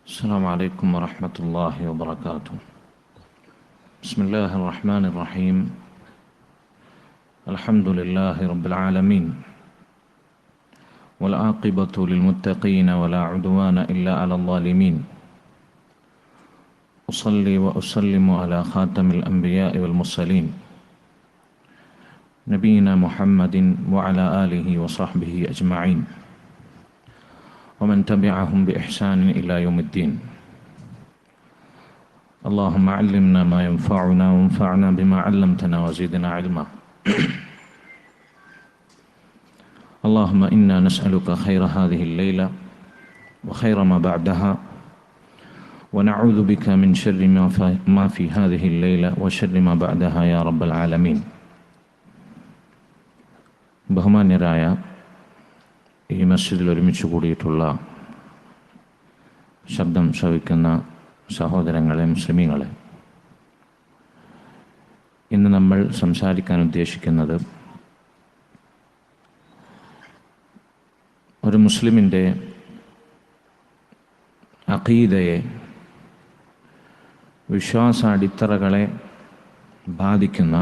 السلام عليكم ورحمة الله وبركاته. بسم الله الرحمن الرحيم. الحمد لله رب العالمين، والعاقبة للمتقين ولا عدوان إلا على الظالمين. أصلي وأسلم على خاتم الأنبياء والمرسلين نبينا محمد وعلى آله وصحبه أجمعين ومن تبعهم بإحسان إلى يوم الدين. اللهم علمنا ما ينفعنا وانفعنا بما علمتنا وزدنا علما. اللهم إنا نسألك خير هذه الليلة وخير ما بعدها، ونعوذ بك من شر ما في هذه الليلة وشر ما بعدها يا رب العالمين. ബഹുമാന്യരായ ഈ മസ്ജിദിൽ ഒരുമിച്ച് കൂടിയിട്ടുള്ള ശബ്ദം ശ്രവിക്കുന്ന സഹോദരങ്ങളെ, മുസ്ലിമീങ്ങളെ, ഇന്ന് നമ്മൾ സംസാരിക്കാൻ ഉദ്ദേശിക്കുന്നത് ഒരു മുസ്ലിമിൻ്റെ അഖീദയെ, വിശ്വാസ അടിത്തറകളെ ബാധിക്കുന്ന,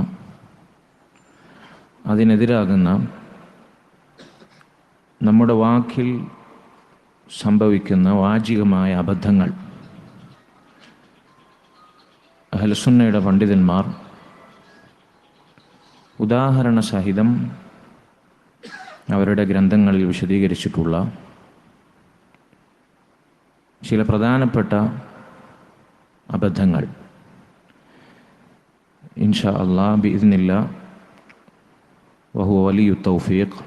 അതിനെതിരാകുന്ന നമ്മുടെ വാക്കിൽ സംഭവിക്കുന്ന വാചികമായ അബദ്ധങ്ങൾ അഹ്ലുസുന്നയുടെ പണ്ഡിതന്മാർ ഉദാഹരണ സഹിതം അവരുടെ ഗ്രന്ഥങ്ങളിൽ വിശദീകരിച്ചിട്ടുള്ള ചില പ്രധാനപ്പെട്ട അബദ്ധങ്ങൾ ഇൻഷാ അല്ലാഹ് ബിഇദ്നില്ലാഹ് വഹുവ വലിയു തൗഫീഖ്,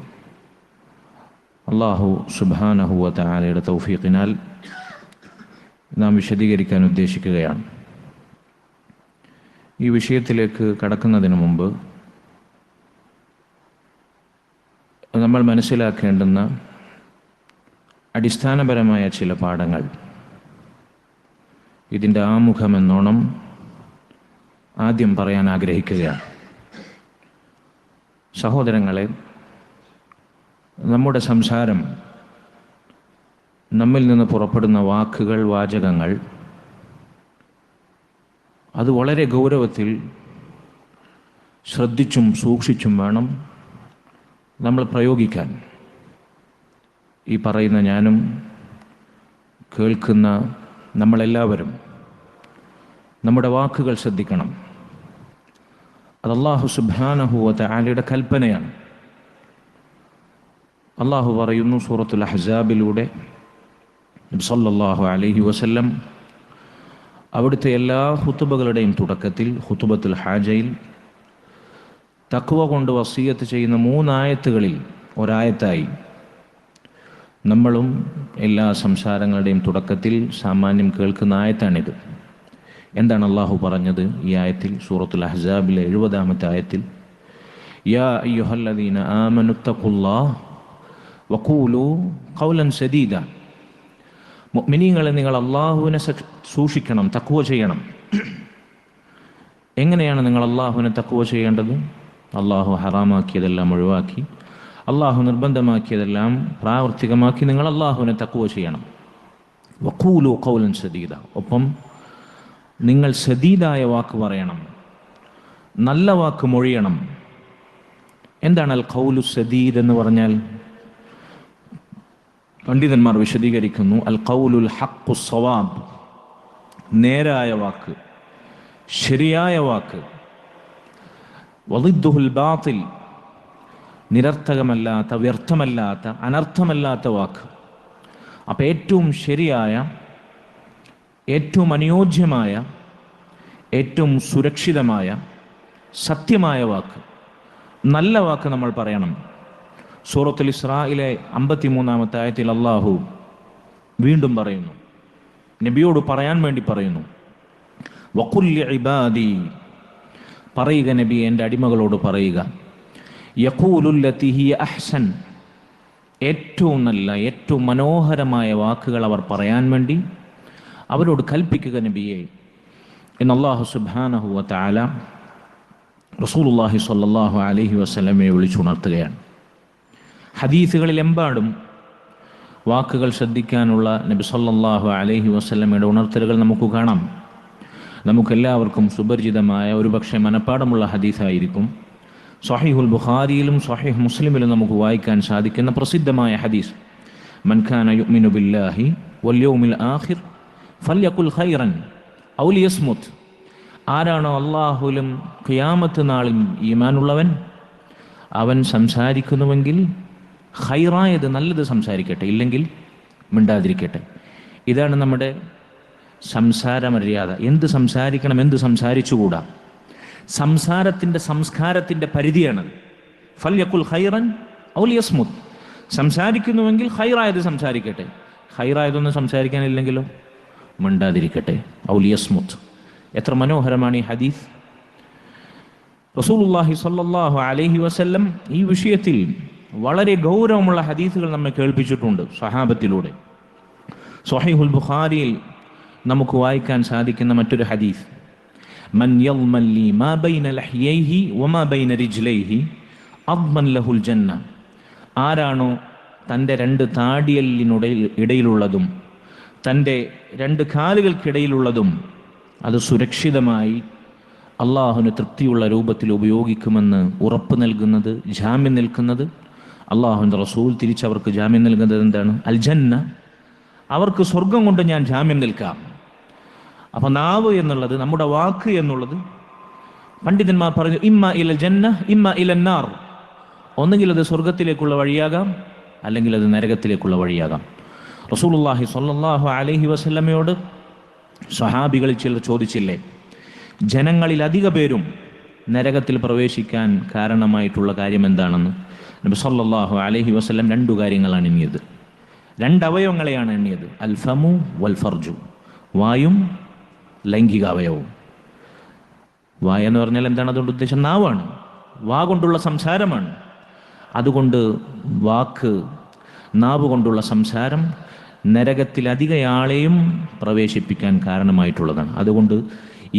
അല്ലാഹു സുബ്ഹാനഹു വ തആലയുടെ തൗഫീഖിനാൽ നാം വിശദീകരിക്കാൻ ഉദ്ദേശിക്കുകയാണ്. ഈ വിഷയത്തിലേക്ക് കടക്കുന്നതിന് മുമ്പ് നമ്മൾ മനസ്സിലാക്കേണ്ടുന്ന അടിസ്ഥാനപരമായ ചില പാഠങ്ങൾ ഇതിൻ്റെ ആമുഖമെന്നോണം ആദ്യം പറയാൻ ആഗ്രഹിക്കുകയാണ്. സഹോദരങ്ങളെ, നമ്മുടെ സംസാരം, നമ്മിൽ നിന്ന് പുറപ്പെടുന്ന വാക്കുകൾ, വാചകങ്ങൾ, അത് വളരെ ഗൗരവത്തിൽ ശ്രദ്ധിച്ചും സൂക്ഷിച്ചും വേണം നമ്മൾ പ്രയോഗിക്കാൻ. ഈ പറയുന്ന ഞാനും കേൾക്കുന്ന നമ്മളെല്ലാവരും നമ്മുടെ വാക്കുകൾ ശ്രദ്ധിക്കണം. അത് അല്ലാഹു സുബ്ഹാനഹു വ തആലയുടെ കൽപ്പനയാണ്. അല്ലാഹു പറയുന്നു സൂറത്തുൽ അഹ്സാബിലൂടെ, നബി സല്ലല്ലാഹു അലൈഹി വസല്ലം അവിടുത്തെ എല്ലാ ഖുതുബകളുടെയും തുടക്കത്തിൽ, ഖുതുബത്തുൽ ഹാജയിൽ തഖ്വ കൊണ്ട് വസിയത്ത് ചെയ്യുന്ന 3 ആയത്തുകളിൽ ഒരായത്തായി നമ്മളും എല്ലാ സംസാരങ്ങളുടെയും തുടക്കത്തിൽ സാമാന്യം കേൾക്കുന്ന ആയത്താണിത്. എന്താണ് അല്ലാഹു പറഞ്ഞത് ഈ ആയത്തിൽ? സൂറത്തുൽ അഹ്സാബിലെ 70-ാമത്തെ ആയത്തിൽ, യാ അയ്യുഹല്ലദീന ആമനുത്തഖുല്ലാഹ് വഖൂലു ഖൗലൻ സദീദ. മുഅ്മിനീങ്ങളെ, നിങ്ങൾ അല്ലാഹുവിനെ സൂക്ഷിക്കണം, തഖ്വ ചെയ്യണം. എങ്ങനെയാണ് നിങ്ങൾ അല്ലാഹുവിനെ തഖ്വ ചെയ്യേണ്ടത്? അല്ലാഹു ഹറാമാക്കിയതെല്ലാം ഒഴിവാക്കി, അല്ലാഹു നിർബന്ധമാക്കിയതെല്ലാം പ്രാവർത്തികമാക്കി നിങ്ങൾ അല്ലാഹുവിനെ തഖ്വ ചെയ്യണം. വഖൂലു ഖൗലൻ സദീദ, ഒപ്പം നിങ്ങൾ സദീദായ വാക്ക് പറയണം, നല്ല വാക്ക് മൊഴിയണം. എന്താണ് അൽ ഖൗലു സദീദ് എന്ന് പറഞ്ഞാൽ? പണ്ഡിതന്മാർ വിശദീകരിക്കുന്നു, അൽ ഖൗലുൽ ഹഖ്ഖു സ്വവാബ്, നേരായ വാക്ക്, ശരിയായ വാക്ക്. വളിദ്ദുൽ ബാത്തിൽ, നിരർത്ഥകമല്ലാത്ത, വ്യർത്ഥമല്ലാത്ത, അനർത്ഥമല്ലാത്ത വാക്ക്. അപ്പം ഏറ്റവും ശരിയായ, ഏറ്റവും അനുയോജ്യമായ, ഏറ്റവും സുരക്ഷിതമായ, സത്യമായ വാക്ക്, നല്ല വാക്ക് നമ്മൾ പറയണം. സൂറത്തുൽ ഇസ്രായിലെ 53-ാമത്തെ ആയത്തിൽ അല്ലാഹു വീണ്ടും പറയുന്നു, നബിയോട് പറയാൻ വേണ്ടി പറയുന്നു, വഖുൽ ലിഇബാദി, പറയുക നബി, എൻ്റെ അടിമകളോട് പറയുക, യഖൂലുല്ലതി ഹിയ അഹ്സൻ, ഏറ്റവും നല്ല, ഏറ്റവും മനോഹരമായ വാക്കുകൾ അവർ പറയാൻ വേണ്ടി അവരോട് കൽപ്പിക്കുക നബിയെ എന്ന് അല്ലാഹു സുബ്ഹാനഹു വ തആല റസൂലുള്ളാഹി സ്വല്ലല്ലാഹു അലൈഹി വസല്ലമയെ വിളിച്ചുണർത്തുകയാണ്. ഹദീസുകളിലെമ്പാടും വാക്കുകൾ ശ്രദ്ധിക്കാനുള്ള നബി സല്ലല്ലാഹു അലൈഹി വസല്ലമയുടെ ഉണർത്തലുകൾ നമുക്ക് കാണാം. നമുക്കെല്ലാവർക്കും സുപരിചിതമായ ഒരുപക്ഷെ മനപ്പാടമുള്ള ഹദീസായിരിക്കും. സ്വഹീഹുൽ ബുഖാരിയിലും സ്വഹീഹ് മുസ്ലിമിലും നമുക്ക് വായിക്കാൻ സാധിക്കുന്ന പ്രസിദ്ധമായ ഹദീസ്, മൻ കാന യുഅ്മിനു ബില്ലാഹി വൽ യൗമിൽ ആഖിർ ഫല്യഖുൽ ഖൈറൻ ഔ ലിയസ്മുത്. ആരാണോ അല്ലാഹുവിലും ഖിയാമത്ത് നാളിൽ ഈമാനുള്ളവൻ, അവൻ സംസാരിക്കുന്നുവെങ്കിൽ ഖൈറായത് നല്ലത് സംസാരിക്കട്ടെ, ഇല്ലെങ്കിൽ മിണ്ടാതിരിക്കട്ടെ. ഇതാണ് നമ്മുടെ സംസാര മര്യാദ. എന്ത് സംസാരിക്കണം, എന്ത് സംസാരിച്ചുകൂടാ. സംസ്കാരത്തിൻ്റെ പരിധിയാണത്. ഫല്യഖുൽ ഖൈറൻ ഔ ലിയസ്മുത്. സംസാരിക്കുന്നുവെങ്കിൽ ഖൈറായത് സംസാരിക്കട്ടെ, ഖൈറായതൊന്നും സംസാരിക്കാനില്ലെങ്കിലോ മിണ്ടാതിരിക്കട്ടെ. ഔ ലിയസ്മുത്. എത്ര മനോഹരമാണ് ഈ ഹദീസ്. റസൂലുള്ളാഹി സ്വല്ലല്ലാഹു അലൈഹി വസല്ലം ഈ വിഷയത്തിൽ വളരെ ഗൗരവമുള്ള ഹദീസുകൾ നമ്മെ കേൾപ്പിച്ചിട്ടുണ്ട് സ്വഹാബത്തിലൂടെ. സ്വഹീഹുൽ ബുഖാരിയിൽ നമുക്ക് വായിക്കാൻ സാധിക്കുന്ന മറ്റൊരു ഹദീസ്, മൻ യൽമൻ ലി മാ ബൈന ലഹ്യൈഹി വമാ ബൈന റിജ്ലൈഹി അദ്മൻ ലഹുൽ ജന്ന. ആരാണോ തൻ്റെ രണ്ട് താടിയലിനിടയിലുള്ളതും തൻ്റെ രണ്ട് കാലുകൾക്കിടയിലുള്ളതും അത് സുരക്ഷിതമായി അള്ളാഹുവിന് തൃപ്തിയുള്ള രൂപത്തിൽ ഉപയോഗിക്കുമെന്ന് ഉറപ്പ് നൽകുന്നത്, ജാമ്യം നിൽക്കുന്നത്, അള്ളാഹുവിൻ്റെ റസൂൽ തിരിച്ചവർക്ക് ജാമ്യം നൽകുന്നത് എന്താണ്? അൽ ജന്ന. അവർക്ക് സ്വർഗം കൊണ്ട് ഞാൻ ജാമ്യം നിൽക്കാം. അപ്പം നാവ് എന്നുള്ളത്, നമ്മുടെ വാക്ക് എന്നുള്ളത്, പണ്ഡിതന്മാർ പറഞ്ഞു ഇമ്മ ഇല ജന്ന ഇമ്മ ഇലന്നാർ. ഒന്നുകിൽ അത് സ്വർഗത്തിലേക്കുള്ള വഴിയാകാം, അല്ലെങ്കിൽ അത് നരകത്തിലേക്കുള്ള വഴിയാകാം. റസൂലുള്ളാഹി സ്വല്ലല്ലാഹു അലൈഹി വസല്ലമയോട് സ്വഹാബികളിൽ ചിലർ ചോദിച്ചില്ലേ, ജനങ്ങളിൽ അധിക പേരും നരകത്തിൽ പ്രവേശിക്കാൻ കാരണമായിട്ടുള്ള കാര്യം എന്താണെന്ന്? നബി സല്ലല്ലാഹു അലൈഹി വസല്ലം രണ്ടു കാര്യങ്ങളാണ് എണ്ണിയത്, രണ്ടവയവങ്ങളെയാണ് എണ്ണിയത്. അൽ ഫമു വൽ ഫർജു. വായും ലൈംഗിക അവയവവും. വായ എന്ന് പറഞ്ഞാൽ എന്താണ്? അതുകൊണ്ട് ഉദ്ദേശം നാവാണ്, വാ കൊണ്ടുള്ള സംസാരമാണ്. അതുകൊണ്ട് നാവ് കൊണ്ടുള്ള സംസാരം നരകത്തിൽ അധികയാളെയും പ്രവേശിപ്പിക്കാൻ കാരണമായിട്ടുള്ളതാണ്. അതുകൊണ്ട്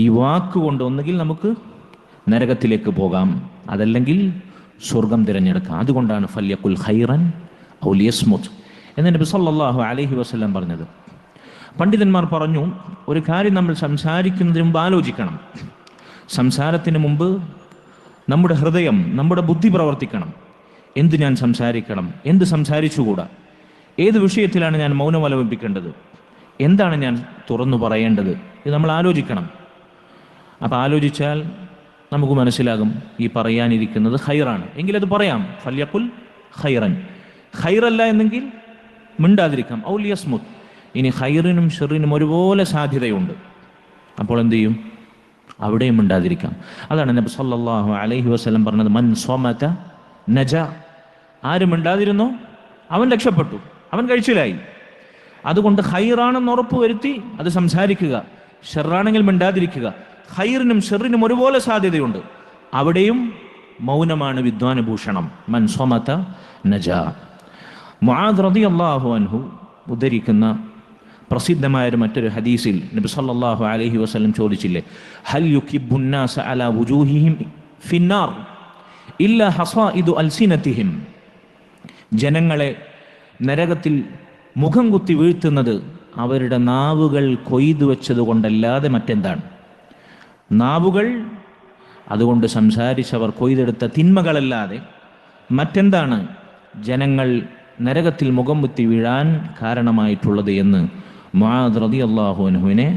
ഈ വാക്കുകൊണ്ട് ഒന്നുകിൽ നമുക്ക് നരകത്തിലേക്ക് പോകാം, അതല്ലെങ്കിൽ സ്വർഗം തിരഞ്ഞെടുക്കാം. അതുകൊണ്ടാണ് ഫല്യഖുൽ ഖൈറൻ ഔ ലിയസ്മുത് എന്ന് നബി സല്ലല്ലാഹു അലൈഹി വസല്ലം പറഞ്ഞത്. പണ്ഡിതന്മാർ പറഞ്ഞു, ഒരു കാര്യം നമ്മൾ സംസാരിക്കുന്നതിന് മുമ്പ് ആലോചിക്കണം. സംസാരത്തിന് മുമ്പ് നമ്മുടെ ഹൃദയം, നമ്മുടെ ബുദ്ധി പ്രവർത്തിക്കണം. എന്ത് ഞാൻ സംസാരിക്കണം, എന്ത് സംസാരിച്ചുകൂടാ, ഏത് വിഷയത്തിലാണ് ഞാൻ മൗനം അവലംബിക്കേണ്ടത്, എന്താണ് ഞാൻ തുറന്നു പറയേണ്ടത്, ഇത് നമ്മൾ ആലോചിക്കണം. അപ്പം ആലോചിച്ചാൽ നമുക്ക് മനസ്സിലാകും ഈ പറയാനിരിക്കുന്നത് ഖൈറാണ് എങ്കിൽ അത് പറയാം. ഫല്യഖുൽ ഖൈറൻ. ഖൈറല്ല എന്നെങ്കിൽ മിണ്ടാതിരിക്കാം. ഔ ലിയസ്മുത്. ഇനി ഖൈറിനും ഷെറിനും ഒരുപോലെ സാധ്യതയുണ്ട്, അപ്പോൾ എന്ത് ചെയ്യും? അവിടെയും മിണ്ടാതിരിക്കാം. അതാണ് നബി സല്ലല്ലാഹു അലൈഹി വസല്ലം പറഞ്ഞത്, മൻ സ്വമത നജ. ആര് മിണ്ടാതിരുന്നോ അവൻ രക്ഷപ്പെട്ടു, അവൻ കഴിച്ചിലായി. അതുകൊണ്ട് ഖൈറാണെന്ന് ഉറപ്പ് വരുത്തി അത് സംസാരിക്കുക, ഷെറാണെങ്കിൽ മിണ്ടാതിരിക്കുക. ഖൈറിനും ഷെറിനും ഒരുപോലെ സാധ്യതയുണ്ട്, അവിടെയും മൗനമാണ് വിദ്വാനുഭൂഷണം. മൻ സ്വമത നജ. മുആദ് റളിയല്ലാഹു അൻഹു ഉദ്ധരിക്കുന്ന പ്രസിദ്ധമായ മറ്റൊരു ഹദീസിൽ നബി സല്ലല്ലാഹു അലൈഹി വസല്ലം ചോദിച്ചില്ലേ, ഹൽ യുകിബ്ബുൻ നാസ അലാ വുജൂഹിഹിം ഫിന്നാർ ഇല്ലാ ഹസായിദു അൽസിനതിഹിം. ജനങ്ങളെ നരകത്തിൽ മുഖം കുത്തി വീഴ്ത്തുന്നത് അവരുടെ നാവുകൾ കൊയ്തു വെച്ചത് കൊണ്ടല്ലാതെ മറ്റെന്താണ്? നാവുകൾ അതുകൊണ്ട് സംസാരിച്ചവർ കൊയ്തെടുത്ത തിന്മകളല്ലാതെ മറ്റെന്താണ് ജനങ്ങൾ നരകത്തിൽ മുഖം കുത്തി വീഴാൻ കാരണമായിട്ടുള്ളത് എന്ന് മുആദ് റളിയല്ലാഹു അൻഹുവിനെ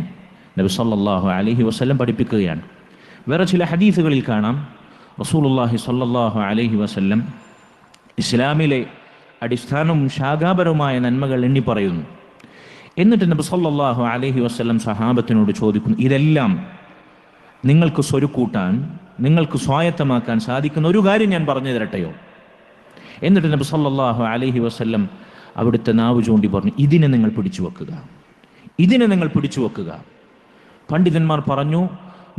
നബി സല്ലല്ലാഹു അലൈഹി വസല്ലം പഠിപ്പിക്കുകയാണ്. വേറെ ചില ഹദീസുകളിൽ കാണാം, റസൂലുള്ളാഹി സ്വല്ലല്ലാഹു അലൈഹി വസല്ലം ഇസ്ലാമിലെ അടിസ്ഥാനവും ശാഖാപരവുമായ നന്മകൾ എണ്ണി പറയുന്നു. എന്നിട്ട് നബി സല്ലല്ലാഹു അലൈഹി വസല്ലം സഹാബത്തിനോട് ചോദിക്കുന്നു, ഇതെല്ലാം നിങ്ങൾക്ക് സ്വരുക്കൂട്ടാൻ, നിങ്ങൾക്ക് സ്വായത്തമാക്കാൻ സാധിക്കുന്ന ഒരു കാര്യം ഞാൻ പറഞ്ഞു തരട്ടെയോ? എന്നിട്ട് നബി സല്ലല്ലാഹു അലൈഹി വസല്ലം അവിടുത്തെ നാവ് ചൂണ്ടി പറഞ്ഞു, ഇതിനെ നിങ്ങൾ പിടിച്ചു വെക്കുക, ഇതിനെ നിങ്ങൾ പിടിച്ചു വെക്കുക. പണ്ഡിതന്മാർ പറഞ്ഞു,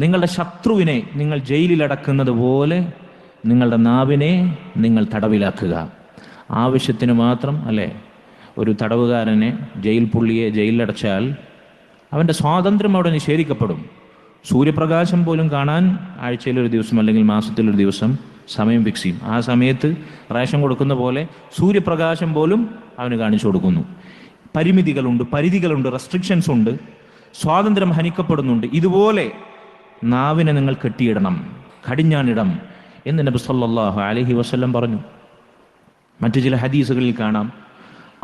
നിങ്ങളുടെ ശത്രുവിനെ നിങ്ങൾ ജയിലിലടക്കുന്നത് പോലെ നിങ്ങളുടെ നാവിനെ നിങ്ങൾ തടവിലാക്കുക. ആവശ്യത്തിന് മാത്രം അല്ലേ, ഒരു തടവുകാരനെ, ജയിൽ പുള്ളിയെ ജയിലിലടച്ചാൽ അവൻ്റെ സ്വാതന്ത്ര്യം അവിടെ നിഷേധിക്കപ്പെടും. സൂര്യപ്രകാശം പോലും കാണാൻ ആഴ്ചയിലൊരു ദിവസം അല്ലെങ്കിൽ മാസത്തിലൊരു ദിവസം സമയം ഫിക്സ് ചെയ്യും. ആ സമയത്ത് റേഷൻ കൊടുക്കുന്ന പോലെ സൂര്യപ്രകാശം പോലും അവന് കാണിച്ചു കൊടുക്കുന്നു. പരിമിതികളുണ്ട്, പരിധികളുണ്ട്, റെസ്ട്രിക്ഷൻസ് ഉണ്ട്, സ്വാതന്ത്ര്യം ഹനിക്കപ്പെടുന്നുണ്ട്. ഇതുപോലെ നാവിനെ നിങ്ങൾ കെട്ടിയിടണം, കടിഞ്ഞാണിടം എന്ന് നബി സല്ലല്ലാഹു അലൈഹി വസല്ലം പറഞ്ഞു. മറ്റു ചില ഹദീസുകളിൽ കാണാം,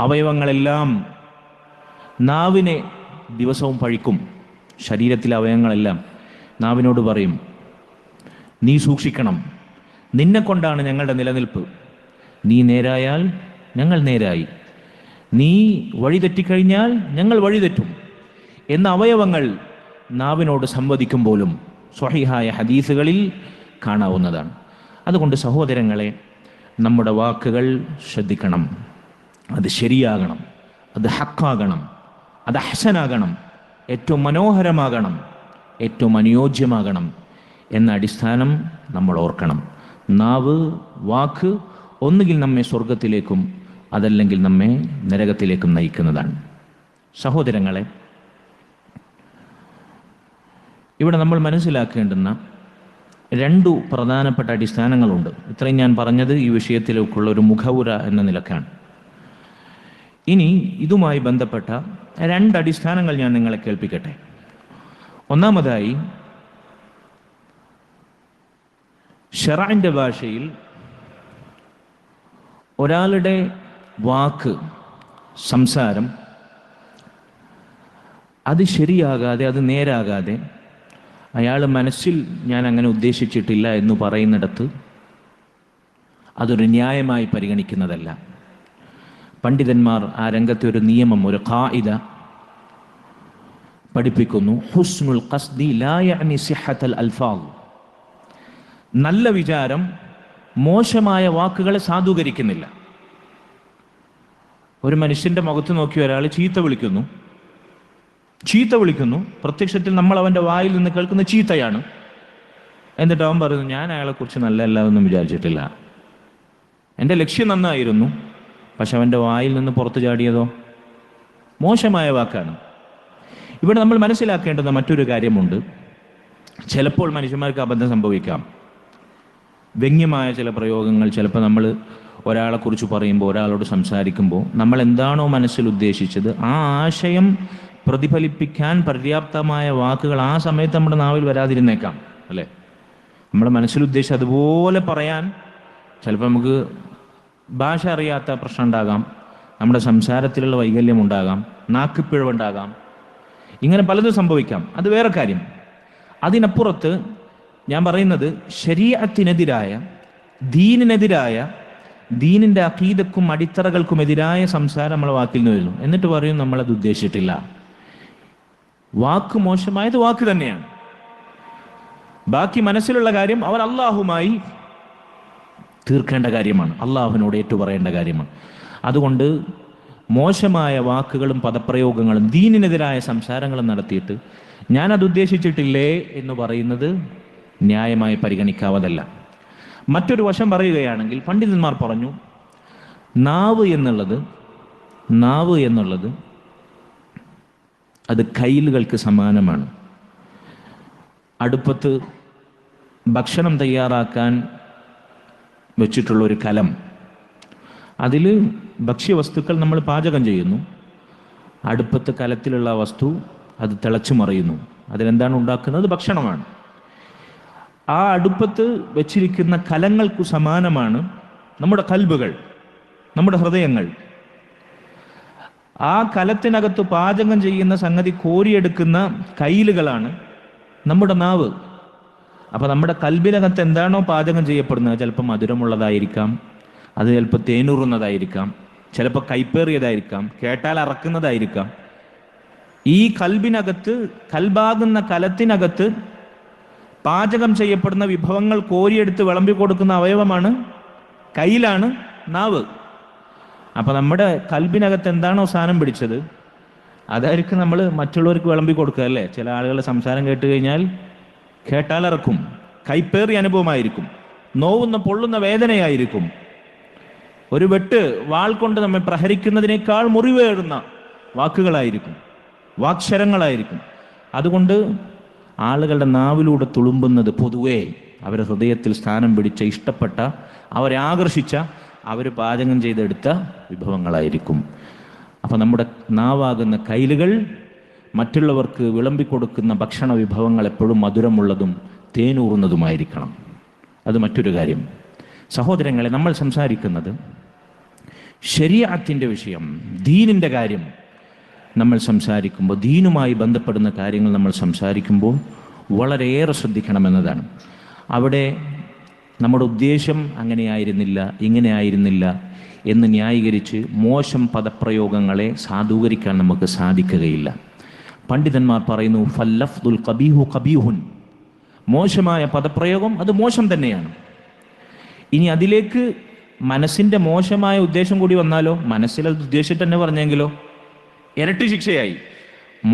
അവയവങ്ങളെല്ലാം നാവിനെ ദിവസവും പഴിക്കും. ശരീരത്തിലെ അവയവങ്ങളെല്ലാം നാവിനോട് പറയും, നീ സൂക്ഷിക്കണം, നിന്നെ കൊണ്ടാണ് ഞങ്ങളുടെ നിലനിൽപ്പ്, നീ നേരായാൽ ഞങ്ങൾ നേരായി, നീ വഴിതെറ്റിക്കഴിഞ്ഞാൽ ഞങ്ങൾ വഴിതെറ്റും എന്ന അവയവങ്ങൾ നാവിനോട് സംവദിക്കുമ്പോഴും സ്വഹീഹായ ഹദീസുകളിൽ കാണാവുന്നതാണ്. അതുകൊണ്ട് സഹോദരങ്ങളെ, നമ്മുടെ വാക്കുകൾ ശ്രദ്ധിക്കണം. അത് ശരിയാകണം, അത് ഹക്കാകണം, അത് ഹസനാകണം, ഏറ്റവും മനോഹരമാകണം, ഏറ്റവും അനുയോജ്യമാകണം എന്ന അടിസ്ഥാനം നമ്മൾ ഓർക്കണം. നാവ്, വാക്ക് ഒന്നുകിൽ നമ്മെ സ്വർഗത്തിലേക്കും അതല്ലെങ്കിൽ നമ്മെ നരകത്തിലേക്കും നയിക്കുന്നതാണ്. സഹോദരങ്ങളെ, ഇവിടെ നമ്മൾ മനസ്സിലാക്കേണ്ടുന്ന രണ്ടു പ്രധാനപ്പെട്ട അടിസ്ഥാനങ്ങളുണ്ട്. ഇത്രയും ഞാൻ പറഞ്ഞത് ഈ വിഷയത്തിലേക്കുള്ള ഒരു മുഖവുര എന്ന നിലക്കാണ്. ഇനി ഇതുമായി ബന്ധപ്പെട്ട രണ്ട് അടിസ്ഥാനങ്ങൾ ഞാൻ നിങ്ങളെ കേൾപ്പിക്കട്ടെ. ഒന്നാമതായി, ശറഅന്റെ ഭാഷയിൽ ഒരാളുടെ വാക്ക്, സംസാരം അത് ശരിയാകാതെ, അത് നേരാകാതെ, അയാൾ മനസ്സിൽ ഞാൻ അങ്ങനെ ഉദ്ദേശിച്ചിട്ടില്ല എന്ന് പറയുന്നിടത്ത് അതൊരു ന്യായമായി പരിഗണിക്കുന്നതല്ല. പണ്ഡിതന്മാർ ആ രംഗത്തെ ഒരു നിയമം, ഒരു ഖായിദ പഠിപ്പിക്കുന്നു. ഹുസ്നുൽ ഖസ്ദി ലാ യഅനി സിഹ്ഹത്തൽ അൽഫാദ്. നല്ല വിചാരം മോശമായ വാക്കുകളെ സാധൂകരിക്കുന്നില്ല. ഒരു മനുഷ്യന്റെ മുഖത്ത് നോക്കി ഒരാൾ ചീത്ത വിളിക്കുന്നു, പ്രത്യക്ഷത്തിൽ നമ്മൾ അവൻ്റെ വായിൽ നിന്ന് കേൾക്കുന്ന ചീത്തയാണ്. എന്നിട്ട് അവൻ പറയുന്നു, ഞാൻ അയാളെക്കുറിച്ച് നല്ലതല്ല എന്നും വിചാരിച്ചിട്ടില്ല, എൻ്റെ ലക്ഷ്യം നന്നായിരുന്നു, പക്ഷെ അവൻ്റെ വായിൽ നിന്ന് പുറത്തു ചാടിയതോ മോശമായ വാക്കാണ്. ഇവിടെ നമ്മൾ മനസ്സിലാക്കേണ്ടുന്ന മറ്റൊരു കാര്യമുണ്ട്. ചിലപ്പോൾ മനുഷ്യന്മാർക്ക് അബദ്ധം സംഭവിക്കാം. വ്യംഗ്യമായ ചില പ്രയോഗങ്ങൾ ചിലപ്പോൾ നമ്മൾ ഒരാളെക്കുറിച്ച് പറയുമ്പോൾ, ഒരാളോട് സംസാരിക്കുമ്പോൾ നമ്മൾ എന്താണോ മനസ്സിൽ ഉദ്ദേശിച്ചത് ആ ആശയം പ്രതിഫലിപ്പിക്കാൻ പര്യാപ്തമായ വാക്കുകൾ ആ സമയത്ത് നമ്മുടെ നാവിൽ വരാതിരുന്നേക്കാം, അല്ലേ? നമ്മുടെ മനസ്സിൽ ഉദ്ദേശിച്ച് അതുപോലെ പറയാൻ ചിലപ്പോൾ നമുക്ക് ഭാഷ അറിയാത്ത പ്രശ്നം ഉണ്ടാകാം, നമ്മുടെ സംസാരത്തിലുള്ള വൈകല്യം ഉണ്ടാകാം, നാക്കുപിഴവുണ്ടാകാം, ഇങ്ങനെ പലതും സംഭവിക്കാം. അത് വേറെ കാര്യം. അതിനപ്പുറത്ത് ഞാൻ പറയുന്നത്, ശരീഅത്തിനെതിരായ, ദീനിനെതിരായ, ദീനിൻ്റെ അഖീദക്കും അടിത്തറകൾക്കുമെതിരായ സംസാരം നമ്മളെ വാക്കിൽ നിന്ന് വരുന്നു. എന്നിട്ട് പറയും നമ്മളത് ഉദ്ദേശിച്ചിട്ടില്ല. വാക്ക് മോശമായത് വാക്ക് തന്നെയാണ്. ബാക്കി മനസ്സിലുള്ള കാര്യം അവർ അള്ളാഹുമായി തീർക്കേണ്ട കാര്യമാണ്, അള്ളാഹുവിനോട് ഏറ്റുപറയേണ്ട കാര്യമാണ്. അതുകൊണ്ട് മോശമായ വാക്കുകളും പദപ്രയോഗങ്ങളും ദീനിനെതിരായ സംസാരങ്ങളും നടത്തിയിട്ട് ഞാനത് ഉദ്ദേശിച്ചിട്ടില്ലേ എന്ന് പറയുന്നത് ന്യായമായി പരിഗണിക്കാവതല്ല. മറ്റൊരു വശം പറയുകയാണെങ്കിൽ, പണ്ഡിതന്മാർ പറഞ്ഞു, നാവ് എന്നുള്ളത് അത് കൈലുകൾക്ക് സമാനമാണ്. അടുപ്പത്ത് ഭക്ഷണം തയ്യാറാക്കാൻ വെച്ചിട്ടുള്ള ഒരു കലം, അതിൽ ഭക്ഷ്യവസ്തുക്കൾ നമ്മൾ പാചകം ചെയ്യുന്നു. അടുപ്പത്ത് കലത്തിലുള്ള വസ്തു അത് തിളച്ചു മറിയുന്നു. അതിലെന്താണ് ഉണ്ടാക്കുന്നത്? ഭക്ഷണമാണ്. ആ അടുപ്പത്ത് വെച്ചിരിക്കുന്ന കലങ്ങൾക്കു സമാനമാണ് നമ്മുടെ കൽബുകൾ, നമ്മുടെ ഹൃദയങ്ങൾ. ആ കലത്തിനകത്ത് പാചകം ചെയ്യുന്ന സംഗതി കോരിയെടുക്കുന്ന കൈലുകളാണ് നമ്മുടെ നാവ്. അപ്പം നമ്മുടെ കൽബിനകത്ത് എന്താണോ പാചകം ചെയ്യപ്പെടുന്നത്, ചിലപ്പോൾ മധുരമുള്ളതായിരിക്കാം, അത് ചിലപ്പോൾ തേനൂറുന്നതായിരിക്കാം, ചിലപ്പോൾ കൈപ്പേറിയതായിരിക്കാം, കേട്ടാൽ അറക്കുന്നതായിരിക്കാം. ഈ കൽബാകുന്ന കലത്തിനകത്ത് പാചകം ചെയ്യപ്പെടുന്ന വിഭവങ്ങൾ കോരിയെടുത്ത് വിളമ്പി കൊടുക്കുന്ന അവയവമാണ്, കയ്യിലാണ് നാവ്. അപ്പം നമ്മുടെ കൽബിനകത്ത് എന്താണോ സാധനം പിടിച്ചത് അതായിരിക്കും നമ്മൾ മറ്റുള്ളവർക്ക് വിളമ്പി കൊടുക്കുക, അല്ലേ? ചില ആളുകളുടെ സംസാരം കേട്ട് കഴിഞ്ഞാൽ കേട്ടാലിറക്കും, കൈപ്പേറിയ അനുഭവമായിരിക്കും, നോവുന്ന പൊള്ളുന്ന വേദനയായിരിക്കും. ഒരു വെട്ട് വാൾ കൊണ്ട് നമ്മെ പ്രഹരിക്കുന്നതിനേക്കാൾ മുറിവേറുന്ന വാക്കുകളായിരിക്കും, വാക്ശരങ്ങളായിരിക്കും. അതുകൊണ്ട് ആളുകളുടെ നാവിലൂടെ തുളുമ്പുന്നത് പൊതുവേ അവരെ ഹൃദയത്തിൽ സ്ഥാനം പിടിച്ച, ഇഷ്ടപ്പെട്ട, അവരെ ആകർഷിച്ച, അവർ പാചകം ചെയ്തെടുത്ത വിഭവങ്ങളായിരിക്കും. അപ്പം നമ്മുടെ നാവാകുന്ന കൈലുകൾ മറ്റുള്ളവർക്ക് വിളമ്പിക്കൊടുക്കുന്ന ഭക്ഷണ വിഭവങ്ങൾ എപ്പോഴും മധുരമുള്ളതും തേനൂറുന്നതുമായിരിക്കണം. അത് മറ്റൊരു കാര്യം. സഹോദരങ്ങളെ, നമ്മൾ സംസാരിക്കുന്നത് ശരീഅത്തിൻ്റെ വിഷയം, ദീനിൻ്റെ കാര്യം നമ്മൾ സംസാരിക്കുമ്പോൾ, ദീനുമായി ബന്ധപ്പെടുന്ന കാര്യങ്ങൾ നമ്മൾ സംസാരിക്കുമ്പോൾ വളരെയേറെ ശ്രദ്ധിക്കണമെന്നതാണ്. അവിടെ നമ്മുടെ ഉദ്ദേശം അങ്ങനെയായിരുന്നില്ല, ഇങ്ങനെയായിരുന്നില്ല എന്ന് ന്യായീകരിച്ച് മോശം പദപ്രയോഗങ്ങളെ സാധൂകരിക്കാൻ നമുക്ക് സാധിക്കുകയില്ല. പണ്ഡിതന്മാർ പറയുന്നു, ഫല്ലഫ്ദുൽ ഖബീഹു ഖബീഹുൻ, മോശമായ പദപ്രയോഗം അത് മോശം തന്നെയാണ്. ഇനി അതിലേക്ക് മനസ്സിൻ്റെ മോശമായ ഉദ്ദേശം കൂടി വന്നാലോ, മനസ്സിലത് ഉദ്ദേശിച്ചിട്ട് തന്നെ പറഞ്ഞെങ്കിലോ ഇരട്ടി ശിക്ഷയായി.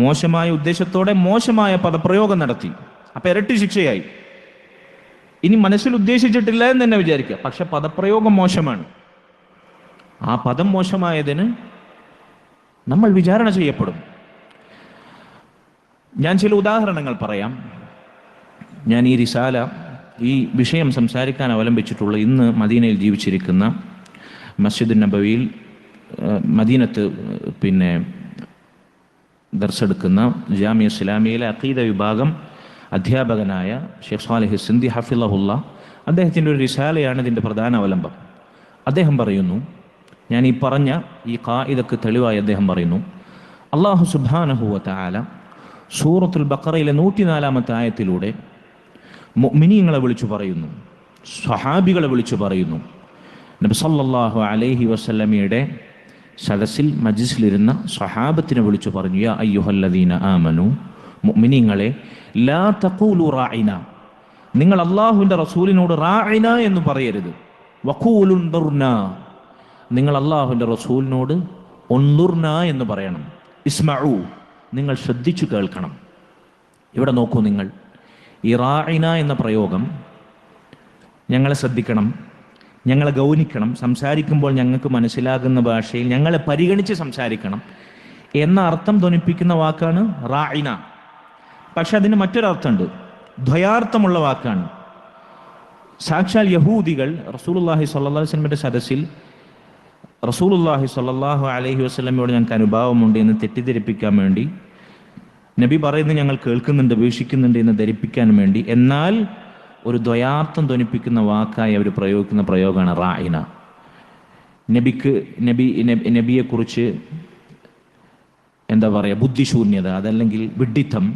മോശമായ ഉദ്ദേശത്തോടെ മോശമായ പദപ്രയോഗം നടത്തി, അപ്പം ഇരട്ടി ശിക്ഷയായി. ഇനി മനസ്സിൽ ഉദ്ദേശിച്ചിട്ടില്ല എന്ന് തന്നെ വിചാരിക്കുക, പക്ഷെ പദപ്രയോഗം മോശമാണ്. ആ പദം മോശമായതിന് നമ്മൾ വിചാരണ ചെയ്യപ്പെടും. ഞാൻ ചില ഉദാഹരണങ്ങൾ പറയാം. ഞാൻ ഈ റിസാല, ഈ വിഷയം സംസാരിക്കാൻ അവലംബിച്ചിട്ടുള്ള ഇന്ന് മദീനയിൽ ജീവിച്ചിരിക്കുന്ന മസ്ജിദുൻ നബവിയിൽ മദീനത്ത് ദർസെടുക്കുന്ന ജാമിയ ഇസ്ലാമിയയിലെ അഖീദ വിഭാഗം അധ്യാപകനായ ഷെയ്ഖ് സാലിഹ് സിന്ദി ഹഫിളഹുല്ല, അദ്ദേഹത്തിൻ്റെ ഒരു റിസാലയാണ് ഇതിൻ്റെ പ്രധാന അവലംബം. അദ്ദേഹം പറയുന്നു, ഞാൻ ഈ പറഞ്ഞ ഈ ഖായിദക്ക് തെളിവായി അദ്ദേഹം പറയുന്നു, അല്ലാഹു സുബ്ഹാനഹു വ തആല സൂറത്തുൽ ബഖറയിലെ 104-ാമത്തെ ആയത്തിലൂടെ മുഅ്മിനീങ്ങളെ വിളിച്ചു പറയുന്നു, സ്വഹാബികളെ വിളിച്ചു പറയുന്നു. നബി സല്ലല്ലാഹു അലൈഹി വസല്ലമയുടെ സദസ്സിൽ മജ്ലിസിലിരുന്ന സ്വഹാബത്തിനെ വിളിച്ചു പറഞ്ഞു, യാ അയ്യുഹല്ലദീന ആമനു, മുഅ്മിനീങ്ങളെ, ലാ തഖൂലു റാഇന, നിങ്ങൾ അല്ലാഹുവിൻ്റെ റസൂലിനോട് റാഇന എന്ന് പറയരുത്. വഖൂലു ഉൻദുർന, നിങ്ങൾ അല്ലാഹുവിൻ്റെ റസൂലിനോട് ഉൻദുർന എന്ന് പറയണം. ഇസ്മഉ, നിങ്ങൾ ശ്രദ്ധിച്ചു കേൾക്കണം. ഇവിടെ നോക്കൂ, നിങ്ങൾ ഈ റാഇന എന്ന പ്രയോഗം, ഞങ്ങളെ ശ്രദ്ധിക്കണം, ഞങ്ങളെ ഗൗനിക്കണം, സംസാരിക്കുമ്പോൾ ഞങ്ങൾക്ക് മനസ്സിലാകുന്ന ഭാഷയിൽ ഞങ്ങളെ പരിഗണിച്ച് സംസാരിക്കണം എന്ന അർത്ഥം ധ്വനിപ്പിക്കുന്ന വാക്കാണ് റാഇന. പക്ഷെ അതിന് മറ്റൊരർത്ഥമുണ്ട്, ദ്വയാർത്ഥമുള്ള വാക്കാണ്. സാക്ഷാൽ യഹൂദികൾ റസൂലുള്ളാഹി സ്വല്ലല്ലാഹു അലൈഹി വസല്ലമയുടെ സദസ്സിൽ റസൂലുള്ളാഹി സ്വല്ലല്ലാഹു അലൈഹി വസല്ലമയോട് ഞങ്ങൾക്ക് അനുഭാവമുണ്ട് എന്ന് തെറ്റിദ്ധരിപ്പിക്കാൻ വേണ്ടി, നബി പറയുന്നത് ഞങ്ങൾ കേൾക്കുന്നുണ്ട്, വീക്ഷിക്കുന്നുണ്ട് എന്ന് ധരിപ്പിക്കാൻ വേണ്ടി, എന്നാൽ ഒരു ദ്വയാർത്ഥം ധ്വനിപ്പിക്കുന്ന വാക്കായി അവർ പ്രയോഗിക്കുന്ന പ്രയോഗമാണ് റാഇന. നബിയെക്കുറിച്ച് എന്താ പറയുക, ബുദ്ധിശൂന്യത, അതല്ലെങ്കിൽ വിഡ്ഢിത്തം,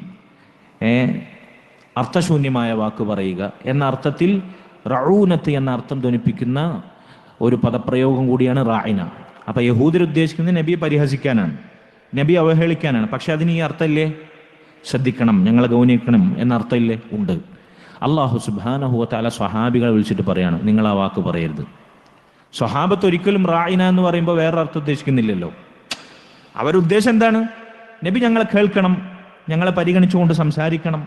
അർത്ഥശൂന്യമായ വാക്ക് പറയുക എന്ന അർത്ഥത്തിൽ റഊനത്ത് എന്ന അർത്ഥം ധ്വനിപ്പിക്കുന്ന ഒരു പദപ്രയോഗം കൂടിയാണ് റാഇന. അപ്പം യഹൂദർ ഉദ്ദേശിക്കുന്നത് നബിയെ പരിഹസിക്കാനാണ്, നബിയെ അവഹേളിക്കാനാണ്. പക്ഷെ അതിന് ഈ അർത്ഥമില്ലേ, ശ്രദ്ധിക്കണം, ഞങ്ങളെ ഗൗനിക്കണം എന്ന അർത്ഥമില്ലേ? ഉണ്ട്. അല്ലാഹു സുബ്ഹാനഹു വ തആല സ്വഹാബികളെ വിളിച്ചിട്ട് പറയാണ്, നിങ്ങൾ ആ വാക്ക് പറയരുത്. സ്വഹാബത്ത് ഒരിക്കലും റാഇന എന്ന് പറയുമ്പോൾ വേറെ അർത്ഥം ഉദ്ദേശിക്കുന്നില്ലല്ലോ. അവരുദ്ദേശം എന്താണ്? നബി ഞങ്ങളെ കേൾക്കണം, ഞങ്ങളെ പരിഗണിച്ചുകൊണ്ട് സംസാരിക്കണം,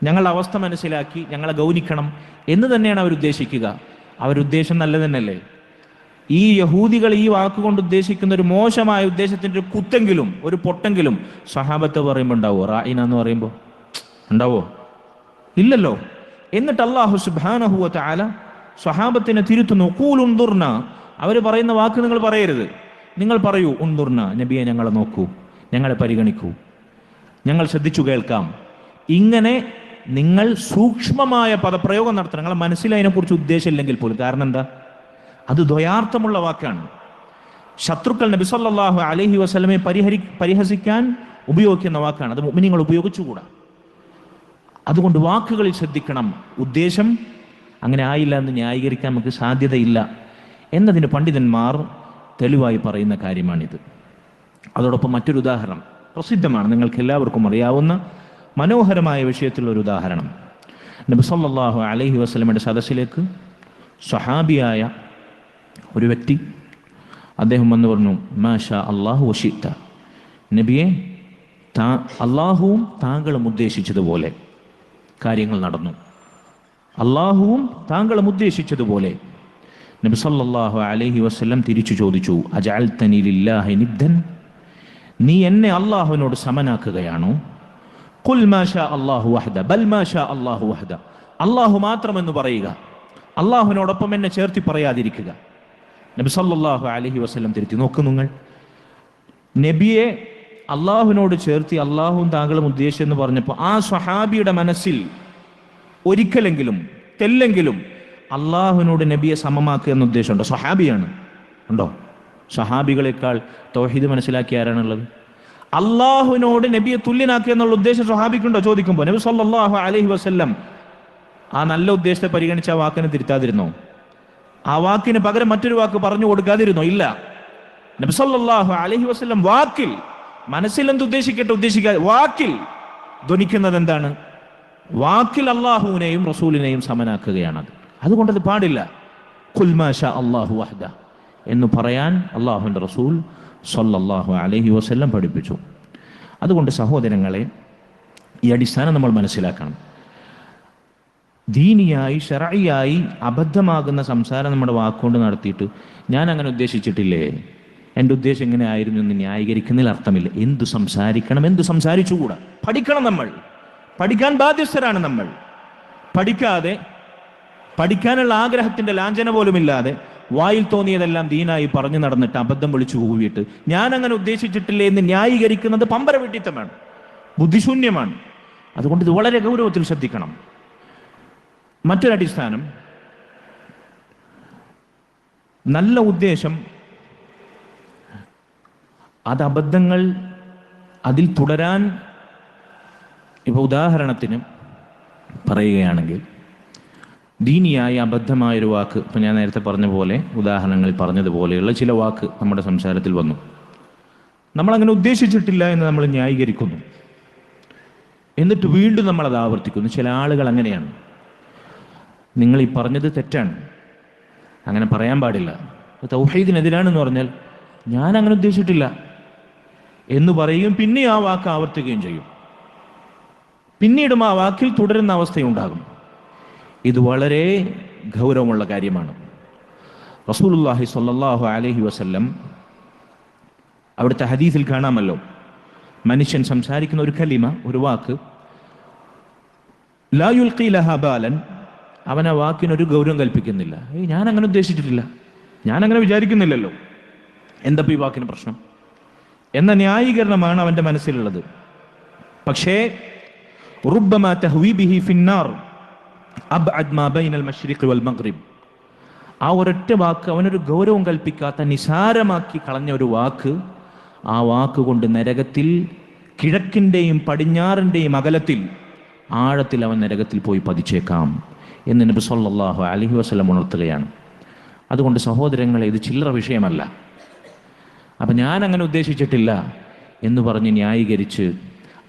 ഞങ്ങളുടെ അവസ്ഥ മനസ്സിലാക്കി ഞങ്ങളെ ഗൗനിക്കണം എന്ന് തന്നെയാണ് അവരുദ്ദേശിക്കുക. അവരുദ്ദേശം നല്ല തന്നെയല്ലേ? ഈ യഹൂദികൾ ഈ വാക്കുകൊണ്ട് ഉദ്ദേശിക്കുന്ന ഒരു മോശമായ ഉദ്ദേശത്തിൻ്റെ ഒരു കുത്തെങ്കിലും, ഒരു പൊട്ടെങ്കിലും സ്വഹാബത്ത് പറയുമ്പോൾ ഉണ്ടാവോ? റാഇന എന്ന് പറയുമ്പോൾ ഉണ്ടാവോ? ഇല്ലല്ലോ. എന്നിട്ട് അല്ലാഹു സുബ്ഹാനഹു വ തആല സ്വഹാബത്തിനെ തിരുത്തുന്നു. ഖൂൽ ഉൻദുർന, അവർ പറയുന്ന വാക്ക് നിങ്ങൾ പറയരുത്, നിങ്ങൾ പറയൂ ഉൻദുർന, നബിയെ ഞങ്ങളെ നോക്കൂ, ഞങ്ങളെ പരിഗണിക്കൂ, ഞങ്ങൾ ശ്രദ്ധിച്ചു കേൾക്കാം. ഇങ്ങനെ നിങ്ങൾ സൂക്ഷ്മമായ പദപ്രയോഗം നടത്തണം. നിങ്ങളെ മനസ്സിൽ അതിനെക്കുറിച്ച് ഉദ്ദേശമില്ലെങ്കിൽ പോലും. കാരണം എന്താ? അത് ദ്വയാർത്ഥമുള്ള വാക്കാണ്. ശത്രുക്കൾ നബി സല്ലല്ലാഹു അലൈഹി വസല്ലമയെ പരിഹസിക്കാൻ ഉപയോഗിക്കുന്ന വാക്കാണ്. അത് മുഅ്മിനീങ്ങൾ ഉപയോഗിച്ചുകൂടാ. അതുകൊണ്ട് വാക്കുകളിൽ ശ്രദ്ധിക്കണം. ഉദ്ദേശം അങ്ങനെ ആയില്ല എന്ന് ന്യായീകരിക്കാൻ നമുക്ക് സാധ്യതയില്ല എന്നതിന് പണ്ഡിതന്മാർ തെളിവായി പറയുന്ന കാര്യമാണിത്. അതോടൊപ്പം മറ്റൊരു ഉദാഹരണം പ്രസിദ്ധമാണ്, നിങ്ങൾക്ക് എല്ലാവർക്കും അറിയാവുന്ന മനോഹരമായ വിഷയത്തിലുള്ള ഒരു ഉദാഹരണം. നബി സല്ലല്ലാഹു അലൈഹി വസല്ലമയുടെ സദസ്സിലേക്ക് സ്വഹാബിയായ ഒരു വ്യക്തി, അദ്ദേഹം വന്ന് പറഞ്ഞു, മാഷാ അല്ലാഹു വശിഅ്ത, നബിയെ, അള്ളാഹുവും താങ്കളും ഉദ്ദേശിച്ചതുപോലെ കാര്യങ്ങൾ നടന്നു. അള്ളാഹുവും താങ്കളും ഉദ്ദേശിച്ചതുപോലെ. നബി സല്ലല്ലാഹു അലൈഹി വസല്ലം തിരിച്ചു ചോദിച്ചു, അജഅൽതനി ലില്ലാഹി നിദ്ദൻ, നീ എന്നെ അള്ളാഹുവിനോട് സമനാക്കുകയാണോ? ഖുൽ മാ ഷാ അല്ലാഹു വഹദ ബൽ മാ ഷാ അല്ലാഹു വഹദ, അള്ളാഹു മാത്രമെന്ന് പറയുക, അള്ളാഹുവിനോടൊപ്പം എന്നെ ചേർത്തി പറയാതിരിക്കുക. നബി സല്ലല്ലാഹു അലൈഹി വസല്ലം തിരുത്തി. നോക്കൂ നിങ്ങൾ, നബിയെ അള്ളാഹുവിനോട് ചേർത്തി അള്ളാഹുവും താങ്കളും ഉദ്ദേശിച്ചെന്ന് പറഞ്ഞപ്പോൾ ആ സ്വഹാബിയുടെ മനസ്സിൽ ഒരിക്കലെങ്കിലും തെല്ലെങ്കിലും അള്ളാഹുവിനോട് നബിയെ സമമാക്കുക എന്ന ഉദ്ദേശമുണ്ടോ? സ്വഹാബിയാണ്, ഉണ്ടോ? സ്വഹാബികളെക്കാൾ തൗഹീദ് മനസ്സിലാക്കിയ ആരാണുള്ളത്? അള്ളാഹുവിനോട് നബിയെ തുല്യനാക്കുക എന്നുള്ള ഉദ്ദേശം സ്വഹാബിക്കുണ്ടോ ചോദിക്കുമ്പോൾ നബി സല്ലല്ലാഹു അലൈഹി വസല്ലം ആ നല്ല ഉദ്ദേശത്തെ പരിഗണിച്ച് ആ വാക്കിനെ തിരുത്താതിരുന്നോ? ആ വാക്കിന് പകരം മറ്റൊരു വാക്ക് പറഞ്ഞു കൊടുക്കാതിരുന്നോ? ഇല്ല. നബി സല്ലല്ലാഹു അലൈഹി വസല്ലം വാക്കിൽ, മനസ്സിൽ എന്ത് ഉദ്ദേശിക്കട്ടെ ഉദ്ദേശിക്കാതെ, വാക്കിൽ ധ്വനിക്കുന്നത് എന്താണ്? വാക്കിൽ അള്ളാഹുവിനെയും റസൂലിനെയും സമനാക്കുകയാണത്. അതുകൊണ്ടത് പാടില്ല. ഖുൽ മാ ശാ അല്ലാഹു വഹ്ദ എന്ന് പറയാൻ അള്ളാഹുവിൻ്റെ റസൂൽ സല്ലല്ലാഹു അലൈഹി വസല്ലം പഠിപ്പിച്ചു. അതുകൊണ്ട് സഹോദരങ്ങളെ, ഈ അടിസ്ഥാനം നമ്മൾ മനസ്സിലാക്കണം. ദീനിയായി ശർഈയായി അബദ്ധമാകുന്ന സംസാരം നമ്മുടെ വാക്കുകൊണ്ട് നടത്തിയിട്ട് ഞാൻ അങ്ങനെ ഉദ്ദേശിച്ചിട്ടില്ലേ, എൻ്റെ ഉദ്ദേശം ഇങ്ങനെ ആയിരുന്നു എന്ന് ന്യായീകരിക്കുന്നതിൽ അർത്ഥമില്ല. എന്തു സംസാരിക്കണം, എന്തു സംസാരിച്ചുകൂടാ. പഠിക്കണം, നമ്മൾ പഠിക്കാൻ ബാധ്യസ്ഥരാണ്. നമ്മൾ പഠിക്കാതെ, പഠിക്കാനുള്ള ആഗ്രഹത്തിൻ്റെ ലാഞ്ചന പോലുമില്ലാതെ വായിൽ തോന്നിയതെല്ലാം ദീനായി പറഞ്ഞു നടന്നിട്ട് അബദ്ധം വിളിച്ചു കൂവിയിട്ട് ഞാൻ അങ്ങനെ ഉദ്ദേശിച്ചിട്ടില്ലേ എന്ന് ന്യായീകരിക്കുന്നത് പമ്പര വിഡ്ഢിത്തമാണ്, ബുദ്ധിശൂന്യമാണ്. അതുകൊണ്ട് ഇത് വളരെ ഗൗരവത്തിൽ ശ്രദ്ധിക്കണം. മറ്റൊരടിസ്ഥാനം, നല്ല ഉദ്ദേശം അത് അബദ്ധങ്ങൾ അതിൽ തുടരാൻ, ഇപ്പോൾ ഉദാഹരണത്തിന് പറയുകയാണെങ്കിൽ ദീനിയായ അബദ്ധമായൊരു വാക്ക്, ഇപ്പം ഞാൻ നേരത്തെ പറഞ്ഞ പോലെ ഉദാഹരണങ്ങളിൽ പറഞ്ഞതുപോലെയുള്ള ചില വാക്ക് നമ്മുടെ സംസാരത്തിൽ വന്നു, നമ്മളങ്ങനെ ഉദ്ദേശിച്ചിട്ടില്ല എന്ന് നമ്മൾ ന്യായീകരിക്കുന്നു, എന്നിട്ട് വീണ്ടും നമ്മളത് ആവർത്തിക്കുന്നു. ചില ആളുകൾ അങ്ങനെയാണ്. നിങ്ങൾ ഈ പറഞ്ഞത് തെറ്റാണ്, അങ്ങനെ പറയാൻ പാടില്ല, തൗഹീദിനെതിരാണെന്ന് പറഞ്ഞാൽ ഞാൻ അങ്ങനെ ഉദ്ദേശിച്ചിട്ടില്ല എന്ന് പറയുകയും പിന്നെ ആ വാക്ക് ആവർത്തിക്കുകയും ചെയ്യും. പിന്നീടും ആ വാക്കിൽ തുടരുന്ന അവസ്ഥയുണ്ടാകും. ഇത് വളരെ ഗൗരവമുള്ള കാര്യമാണ്. റസൂലുള്ളാഹി സ്വല്ലല്ലാഹു അലൈഹി വസല്ലം അവിടുത്തെ ഹദീസിൽ കാണാമല്ലോ, മനുഷ്യൻ സംസാരിക്കുന്ന ഒരു കലിമ, ഒരു വാക്ക്, ലാ യുൽഖി ലഹാ ബാലൻ, അവൻ ആ വാക്കിനൊരു ഗൗരവം കൽപ്പിക്കുന്നില്ല. ഞാൻ അങ്ങനെ ഉദ്ദേശിച്ചിട്ടില്ല, ഞാൻ അങ്ങനെ വിചാരിക്കുന്നില്ലല്ലോ, എന്തപ്പോൾ ഈ വാക്കിന് പ്രശ്നം എന്ന ന്യായീകരണമാണ് അവൻ്റെ മനസ്സിലുള്ളത്. പക്ഷേ റുബ്ബമാ തഹ്വീ ബിഹി ഫിന്നാർ അബ്അദ് മാ ബൈനൽ മശ്രിഖ് വൽ മഗ്രിബ്, ആ ഒരൊറ്റ വാക്ക് അവനൊരു ഗൗരവം കൽപ്പിക്കാത്ത നിസാരമാക്കി കളഞ്ഞ ഒരു വാക്ക്, ആ വാക്ക് കൊണ്ട് നരകത്തിൽ, കിഴക്കിൻ്റെയും പടിഞ്ഞാറിൻ്റെയും അകലത്തിൽ, ആഴത്തിൽ അവൻ നരകത്തിൽ പോയി പതിച്ചേക്കാം എന്ന് നബി സല്ലല്ലാഹു അലൈഹി വസല്ലം ഉണർത്തുകയാണ്. അതുകൊണ്ട് സഹോദരങ്ങളെ, ഇത് ചില്ലറ വിഷയമല്ല. അപ്പം ഞാൻ അങ്ങനെ ഉദ്ദേശിച്ചിട്ടില്ല എന്ന് പറഞ്ഞ് ന്യായീകരിച്ച്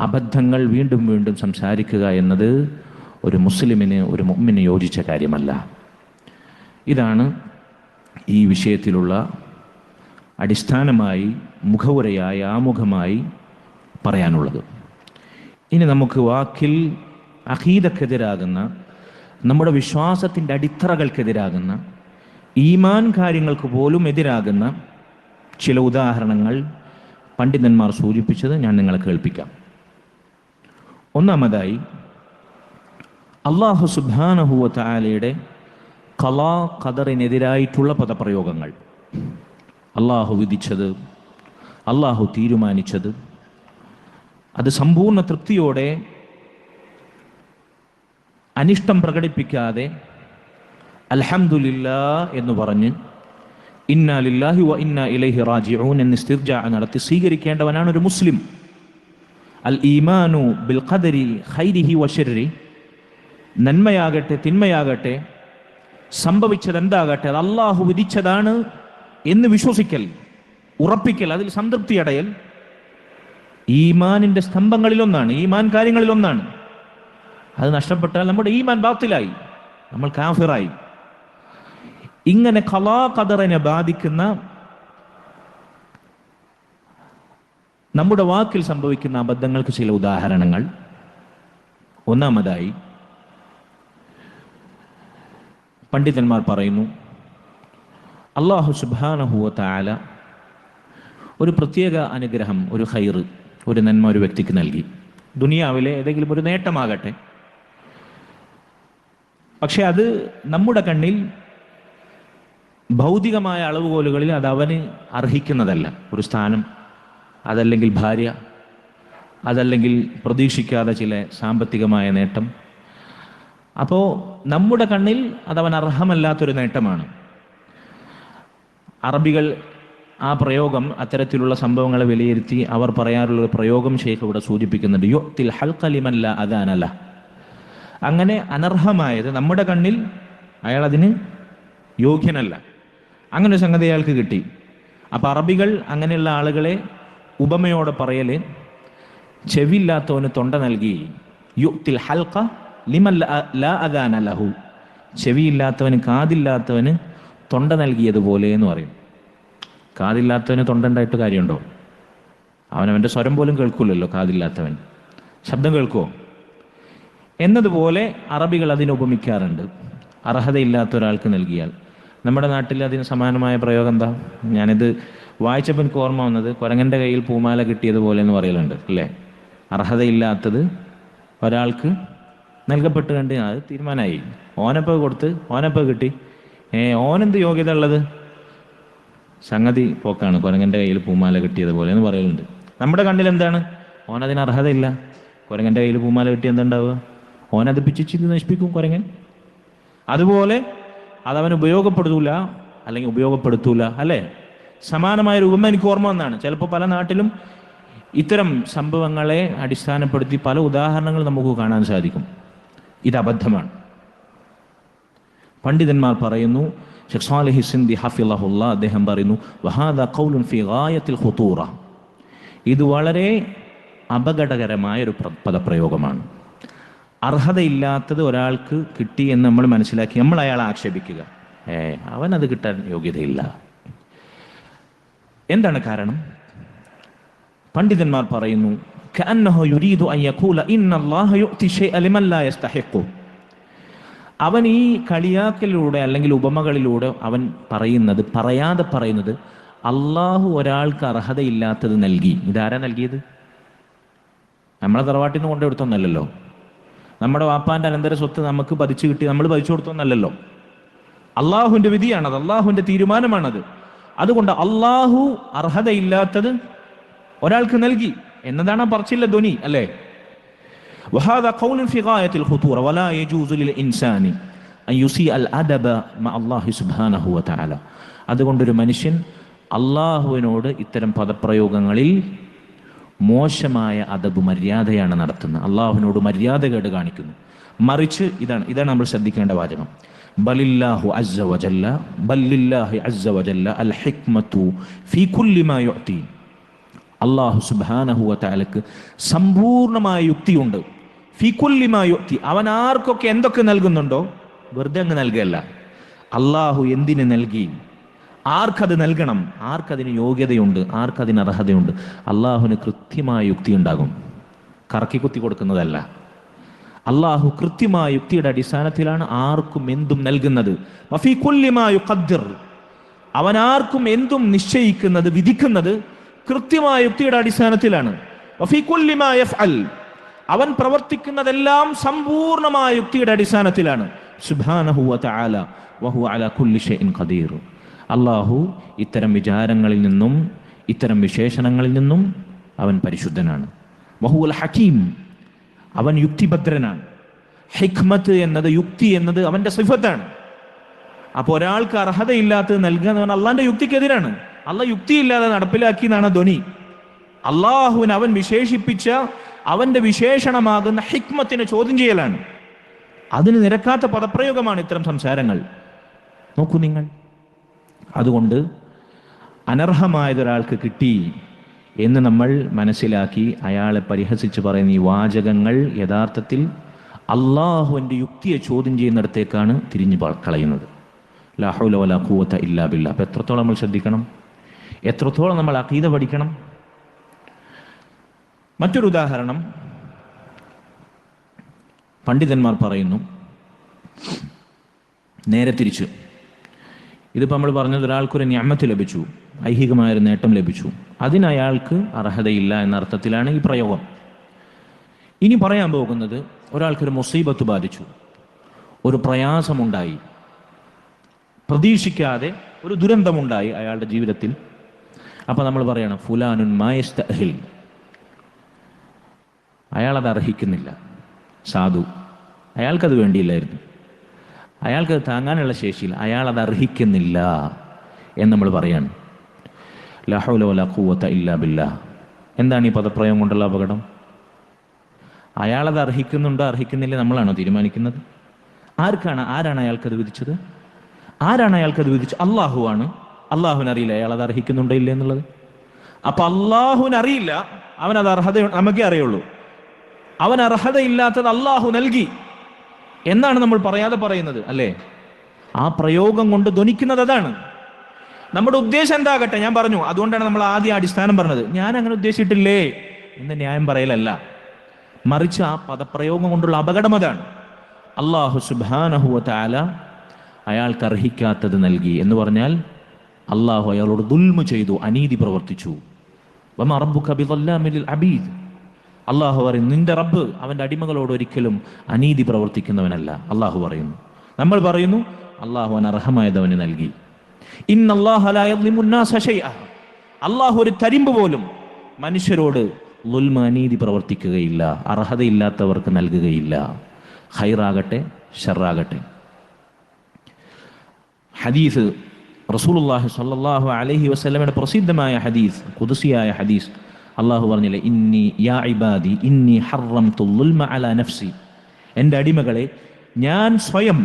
അബദ്ധങ്ങൾ വീണ്ടും വീണ്ടും സംസാരിക്കുക എന്നത് ഒരു മുസ്ലിമിന്, ഒരു മുഅ്മിന് യോജിച്ച കാര്യമല്ല. ഇതാണ് ഈ വിഷയത്തിലുള്ള അടിസ്ഥാനമായി, മുഖവുരയായി, ആമുഖമായി പറയാനുള്ളത്. ഇനി നമുക്ക് വാക്കിൽ അഖീദക്കെതിരാകുന്ന, നമ്മുടെ വിശ്വാസത്തിൻ്റെ അടിത്തറകൾക്കെതിരാകുന്ന, ഈമാൻ കാര്യങ്ങൾക്ക് പോലും എതിരാകുന്ന ചില ഉദാഹരണങ്ങൾ പണ്ഡിതന്മാർ സൂചിപ്പിച്ചത് ഞാൻ നിങ്ങളെ കേൾപ്പിക്കാം. ഒന്നാമതായി, അല്ലാഹു സുബ്ഹാനഹു വ തആലയുടെ ഖളാ ഖദറിനെതിരായിട്ടുള്ള പദപ്രയോഗങ്ങൾ. അള്ളാഹു വിധിച്ചത്, അള്ളാഹു തീരുമാനിച്ചത്, അത് സമ്പൂർണ്ണ തൃപ്തിയോടെ അനിഷ്ടം പ്രകടിപ്പിക്കാതെ അൽഹംദുലില്ലാ എന്ന് പറഞ്ഞ് ഇന്നാ ലില്ലാഹി വ ഇന്നാ ഇലൈഹി റാജിഊൻ എന്ന് ഇസ്തിർജാ നടത്തി സ്വീകരിക്കേണ്ടവനാണ് ഒരു മുസ്ലിം. അൽ ഈമാനു ബിൽ ഖദരി ഖൈരിഹി വ ശർരി, നന്മയാകട്ടെ തിന്മയാകട്ടെ, സംഭവിച്ചത് എന്താകട്ടെ അത് അള്ളാഹു വിധിച്ചതാണ് എന്ന് വിശ്വസിക്കൽ, ഉറപ്പിക്കൽ, അതിൽ സംതൃപ്തി അടയൽ ഈമാനിൻ്റെ സ്തംഭങ്ങളിലൊന്നാണ്, ഈമാൻ കാര്യങ്ങളിലൊന്നാണ്. അത് നഷ്ടപ്പെട്ടാൽ നമ്മുടെ ഈമാൻ ബാത്തിലായി, നമ്മൾ കാഫിറായി. ഇങ്ങനെ ഖളാ ഖദറിനെ ബാധിക്കുന്ന, നമ്മുടെ വാക്കിൽ സംഭവിക്കുന്ന അബദ്ധങ്ങൾക്ക് ചില ഉദാഹരണങ്ങൾ. ഒന്നാമതായി, പണ്ഡിതന്മാർ പറയുന്നു, അല്ലാഹു സുബ്ഹാനഹു വ തആല ഒരു പ്രത്യേക അനുഗ്രഹം, ഒരു ഖൈർ, ഒരു നന്മ ഒരു വ്യക്തിക്ക് നൽകി. ദുനിയാവിലെ ഏതെങ്കിലും ഒരു നേട്ടമാകട്ടെ, പക്ഷെ അത് നമ്മുടെ കണ്ണിൽ ഭൗതികമായ അളവുകോലുകളിൽ അത് അവന് അർഹിക്കുന്നതല്ല. ഒരു സ്ഥാനം, അതല്ലെങ്കിൽ ഭാര്യ, അതല്ലെങ്കിൽ പ്രതീക്ഷിക്കാതെ ചില സാമ്പത്തികമായ നേട്ടം. അപ്പോൾ നമ്മുടെ കണ്ണിൽ അതവൻ അർഹമല്ലാത്തൊരു നേട്ടമാണ്. അറബികൾ ആ പ്രയോഗം, അത്തരത്തിലുള്ള സംഭവങ്ങളെ വിലയിരുത്തി അവർ പറയാറുള്ള പ്രയോഗം ഷെയ്ഖ് ഇവിടെ സൂചിപ്പിക്കുന്നുണ്ട്. യുഅ്തിൽ ഹൽഖ ലിമൻ ലാ അദാന ലഹ്. അങ്ങനെ അനർഹമായത് നമ്മുടെ കണ്ണിൽ അയാൾ അതിന് യോഗ്യനല്ല, അങ്ങനെ ഒരു സംഗതി അയാൾക്ക് കിട്ടി. അപ്പം അറബികൾ അങ്ങനെയുള്ള ആളുകളെ ഉപമയോടെ പറയല്, ചെവിയില്ലാത്തവന് തൊണ്ട നൽകി. യുഅ്തിൽ ഹൽഖ ലിമൻ ലാ അദാന ലഹു. ചെവിയില്ലാത്തവന്, കാതില്ലാത്തവന് തൊണ്ട നൽകിയതുപോലെ എന്ന് പറയും. കാതില്ലാത്തവന് തൊണ്ട ഉണ്ടായിട്ട് കാര്യമുണ്ടോ? അവനവൻ്റെ സ്വരം പോലും കേൾക്കൂലല്ലോ കാതില്ലാത്തവൻ. ശബ്ദം കേൾക്കുമോ? എന്നതുപോലെ അറബികൾ അതിനെ ഉപമിക്കാറുണ്ട്. അർഹതയില്ലാത്ത ഒരാൾക്ക് നൽകിയാൽ. നമ്മുടെ നാട്ടിൽ അതിന് സമാനമായ പ്രയോഗം എന്താ? ഞാനിത് വായിച്ചപ്പോൾ എനിക്ക് ഓർമ്മ വന്നത്, കുരങ്ങൻ്റെ കയ്യിൽ പൂമാല കിട്ടിയതുപോലെ എന്ന് പറയലുണ്ട് അല്ലേ? അർഹതയില്ലാത്തത് ഒരാൾക്ക് നൽകപ്പെട്ട് കണ്ട് അത് തീരുമാനമായി, ഓനപ്പോൾ കൊടുത്ത് ഓനപ്പോൾ കിട്ടി, ഓനെന്ത് യോഗ്യത ഉള്ളത്? സംഗതി പോക്കാണ്. കുരങ്ങൻ്റെ കയ്യിൽ പൂമാല കിട്ടിയതുപോലെ എന്ന് പറയലുണ്ട്. നമ്മുടെ കണ്ണിൽ എന്താണ്? ഓനതിന് അർഹതയില്ല. കുരങ്ങൻ്റെ കയ്യിൽ പൂമാല കിട്ടി എന്തുണ്ടാവുക? ഓനത് പിച്ചിച്ച് നശിപ്പിക്കും കുരങ്ങൻ. അതുപോലെ അതവന് ഉപയോഗപ്പെടുത്തൂല, അല്ലെങ്കിൽ ഉപയോഗപ്പെടുത്തൂല അല്ലേ? സമാനമായ രൂപം എനിക്ക് ഓർമ്മ വന്നാണ്. ചിലപ്പോൾ പല നാട്ടിലും ഇത്തരം സംഭവങ്ങളെ അടിസ്ഥാനപ്പെടുത്തി പല ഉദാഹരണങ്ങൾ നമുക്ക് കാണാൻ സാധിക്കും. ഇത് അബദ്ധമാണ്. പണ്ഡിതന്മാർ പറയുന്നു, ഷെയ്ഖ് സാലിഹ് സിന്ദി ഹഫിളഹുല്ലാ അദ്ദേഹം പറയുന്നു, വഹാദ ഖൗലുൻ ഫി ഗായത്തിൽ ഖുതൂറ. ഇത് വളരെ അപകടകരമായ ഒരു പദപ്രയോഗമാണ്. അർഹതയില്ലാത്തത് ഒരാൾക്ക് കിട്ടി എന്ന് നമ്മൾ മനസ്സിലാക്കി നമ്മൾ അയാളെ ആക്ഷേപിക്കുക, അവനത് കിട്ടാൻ യോഗ്യതയില്ല. എന്താണ് കാരണം? പണ്ഡിതന്മാർ പറയുന്നു, കഅന്നഹു യുരീദു അൻ യഖൂല ഇന്നല്ലാഹ യുഅ്തി ശൈഅ ലിമൻ ലാ യസ്തഹിഖു. അവൻ ഈ കളിയാക്കലിലൂടെ അല്ലെങ്കിൽ ഉപമകളിലൂടെ അവൻ പറയാതെ പറയുന്നത്, അള്ളാഹു ഒരാൾക്ക് അർഹതയില്ലാത്തത് നൽകി. ഇതാരാ നൽകിയത്? നമ്മളെ തറവാട്ടിൽ നിന്ന് കൊണ്ടുകൊടുത്തൊന്നല്ലല്ലോ. നമ്മുടെ വാപ്പാൻ്റെ അനന്തര സ്വത്ത് നമുക്ക് പതിച്ചു കിട്ടി നമ്മൾ പതിച്ചു കൊടുത്തൊന്നല്ലല്ലോ. അള്ളാഹുവിൻ്റെ വിധിയാണത്, അള്ളാഹുവിൻ്റെ തീരുമാനമാണത്. അതുകൊണ്ട് അള്ളാഹു അർഹതയില്ലാത്തത് ഒരാൾക്ക് നൽകി എന്നതാണ് ആ പറച്ചില്ല ധ്വനി അല്ലേ? وهذا قول في غاية الخطورة ولا يجوز للإنسان أن يسيء الأدب مع الله سبحانه وتعالى. അതുകൊണ്ടൊരു മനുഷ്യൻ അള്ളാഹുവിനോട് ഇത്തരം പദപ്രയോഗങ്ങളിൽ മോശമായ അദബ്, മര്യാദയാണ് നടത്തുന്നത്. അള്ളാഹുവിനോട് മര്യാദകേട് കാണിക്കുന്നു. മറിച്ച് ഇതാണ് നമ്മൾ ശ്രദ്ധിക്കേണ്ട വാചകം. ബലില്ലാഹു അസ്സ വജല്ല ബല്ലില്ലാഹി അസ്സ വജല്ല അൽ ഹിക്മതു ഫീ കുല്ലി മാ യുഅതി. അള്ളാഹു സുബ്ഹാനഹു വ തആലക്ക് സമ്പൂർണമായ യുക്തിയുണ്ട്. ഫീ കുല്ലി മാ യുഅതി. അവൻ ആർക്കൊക്കെ എന്തൊക്കെ നൽകുന്നുണ്ടോ വെറുതെ അങ്ങ് നൽകുകയല്ല. അള്ളാഹു എന്തിന് നൽകി, ആർക്കത് നൽകണം, ആർക്കതിന് യോഗ്യതയുണ്ട്, ആർക്കതിന് അർഹതയുണ്ട്, അള്ളാഹുവിന് കൃത്യമായ യുക്തി ഉണ്ടാകും. കറക്കി കുത്തി കൊടുക്കുന്നതല്ല. അള്ളാഹു കൃത്യമായ യുക്തിയുടെ അടിസ്ഥാനത്തിലാണ് ആർക്കും എന്തും നൽകുന്നത്. വഫീ കുല്ലി മാ യുഖദ്ദിർ. അവൻ ആർക്കും എന്തും നിശ്ചയിക്കുന്നത്, വിധിക്കുന്നത് കൃത്യമായ യുക്തിയുടെ അടിസ്ഥാനത്തിലാണ്. വഫീ കുല്ലി മാ യഫ്അൽ. അവൻ പ്രവർത്തിക്കുന്നതെല്ലാം സമ്പൂർണമായ യുക്തിയുടെ അടിസ്ഥാനത്തിലാണ്. സുബ്ഹാനഹു വ തആല വഹുവ അലാ കുല്ലി ഷൈഇൻ ഖദീർ. അള്ളാഹു ഇത്തരം വിചാരങ്ങളിൽ നിന്നും ഇത്തരം വിശേഷണങ്ങളിൽ നിന്നും അവൻ പരിശുദ്ധനാണ്. വഹുവൽ ഹകീം. അവൻ യുക്തിഭദ്രനാണ്. ഹിക്മത്ത് എന്നത്, യുക്തി എന്നത് അവൻ്റെ സിഫത്താണ്. അപ്പോൾ ഒരാൾക്ക് അർഹതയില്ലാത്തത് നൽകുക എന്ന് പറഞ്ഞാൽ അള്ളാഹിൻ്റെ യുക്തിക്കെതിരാണ്. അള്ളാഹ് യുക്തിയില്ലാതെ നടപ്പിലാക്കി എന്നാണ് ധ്വനി. അള്ളാഹുവിന് അവൻ വിശേഷിപ്പിച്ച അവൻ്റെ വിശേഷണമാകുന്ന ഹിക്മത്തിനെ ചോദ്യം ചെയ്യലാണ്. അതിന് നിരക്കാത്ത പദപ്രയോഗമാണ് ഇത്തരം സംസാരങ്ങൾ. നോക്കൂ നിങ്ങൾ. അതുകൊണ്ട് അനർഹമായതൊരാൾക്ക് കിട്ടി എന്ന് നമ്മൾ മനസ്സിലാക്കി അയാളെ പരിഹസിച്ച് പറയുന്ന ഈ വാചകങ്ങൾ യഥാർത്ഥത്തിൽ അള്ളാഹുവിൻ്റെ യുക്തിയെ ചോദ്യം ചെയ്യുന്നിടത്തേക്കാണ് തിരിഞ്ഞു കളയുന്നത്. ലാ ഹൗല വലാ ഖുവത ഇല്ലാ ബില്ലാഹ്. അപ്പോൾ എത്രത്തോളം നമ്മൾ ശ്രദ്ധിക്കണം, എത്രത്തോളം നമ്മൾ അഖീദ പഠിക്കണം. മറ്റൊരു ഉദാഹരണം പണ്ഡിതന്മാർ പറയുന്നു, നേരെ തിരിച്ച്. ഇതിപ്പോൾ നമ്മൾ പറഞ്ഞത് ഒരാൾക്കൊരു നിഅമത്ത് ലഭിച്ചു, ഐഹികമായൊരു നേട്ടം ലഭിച്ചു, അതിനയാൾക്ക് അർഹതയില്ല എന്ന അർത്ഥത്തിലാണ് ഈ പ്രയോഗം. ഇനി പറയാൻ പോകുന്നത്, ഒരാൾക്കൊരു മുസീബത്ത് ബാധിച്ചു, ഒരു പ്രയാസമുണ്ടായി, പ്രതീക്ഷിക്കാതെ ഒരു ദുരന്തമുണ്ടായി അയാളുടെ ജീവിതത്തിൽ. അപ്പം നമ്മൾ പറയണം ഫുലാനുൻ മായസ്തഹിൽ, അയാളത് അർഹിക്കുന്നില്ല, സാധു, അയാൾക്കത് വേണ്ടിയില്ലായിരുന്നു, അയാൾക്കത് താങ്ങാനുള്ള ശേഷിയില്ല, അയാളത് അർഹിക്കുന്നില്ല എന്ന് നമ്മൾ പറയാണ്. ലാ ഹൗല വലാ ഖുവത ഇല്ലാ ബില്ലാഹ്. എന്താണ് ഈ പദപ്രയോഗം കൊണ്ടുള്ള അപകടം? അയാളത് അർഹിക്കുന്നുണ്ടോ അർഹിക്കുന്നില്ല നമ്മളാണോ തീരുമാനിക്കുന്നത്? ആരാണ് അയാൾക്കത് വിധിച്ചത്? ആരാണ് അയാൾക്കത് വിധിച്ചത്? അള്ളാഹുവാണ്. അള്ളാഹുവിനറിയില്ല അയാളത് അർഹിക്കുന്നുണ്ടോ ഇല്ല എന്നുള്ളത്. അപ്പൊ അള്ളാഹുവിനറിയില്ല, അവനത് അർഹത നമുക്കേ അറിയുള്ളൂ. അവൻ അർഹതയില്ലാത്തത് അള്ളാഹു നൽകി എന്നാണ് നമ്മൾ പറയാതെ പറയുന്നത്, അല്ലേ? ആ പ്രയോഗം കൊണ്ട് ധ്വനിക്കുന്നത് അതാണ്. നമ്മുടെ ഉദ്ദേശം എന്താകട്ടെ, ഞാൻ പറഞ്ഞു, അതുകൊണ്ടാണ് നമ്മൾ ആദ്യം അടിസ്ഥാനം പറഞ്ഞത്. ഞാൻ അങ്ങനെ ഉദ്ദേശിച്ചിട്ടില്ലേ എന്ന് ന്യായം പറയലല്ല, മറിച്ച് ആ പദപ്രയോഗം കൊണ്ടുള്ള അപകടം അതാണ്. അല്ലാഹു സുബ്ഹാനഹു വ തആല അയാൾക്ക് അർഹിക്കാത്തത് നൽകി എന്ന് പറഞ്ഞാൽ അള്ളാഹു അയാളോട് ദുൽമ ചെയ്തു, അനീതി പ്രവർത്തിച്ചു. വമാ റബ്ബുക ബിളല്ലാമിൽ ലിൽ അബീദ്. അള്ളാഹു പറയുന്നു, നിന്റെ റബ്ബ് അവൻ്റെ അടിമകളോട് ഒരിക്കലും അനീതി പ്രവർത്തിക്കുന്നവനല്ല. അള്ളാഹു പറയുന്നു. നമ്മൾ പറയുന്നു അള്ളാഹു അനർഹമായതവന് നൽകി. ഇന്നല്ലാഹ ലാ യദ്ലിമു الناس ശൈഅ. അള്ളാഹു ഒരു തരിമ്പ് പോലും മനുഷ്യരോട് ദുൽമ, അനീതി പ്രവർത്തിക്കുകയില്ല, അർഹതയില്ലാത്തവർക്ക് നൽകുകയില്ല, ഖൈറാകട്ടെ ഷർറാകട്ടെ. ഹദീസ് റസൂലുള്ളാഹി സ്വല്ലല്ലാഹു അലൈഹി വസല്ലമയുടെ പ്രസിദ്ധമായ ഹദീസ്, ഖുദ്സിയായ ഹദീസ്. അള്ളാഹു പറഞ്ഞില്ലേ, ഇന്നി യാ ഇബാദി ഇന്നി ഹറംതു ദുൽമ അലാ നഫ്സി. എൻ്റെ അടിമകളെ, ഞാൻ സ്വയം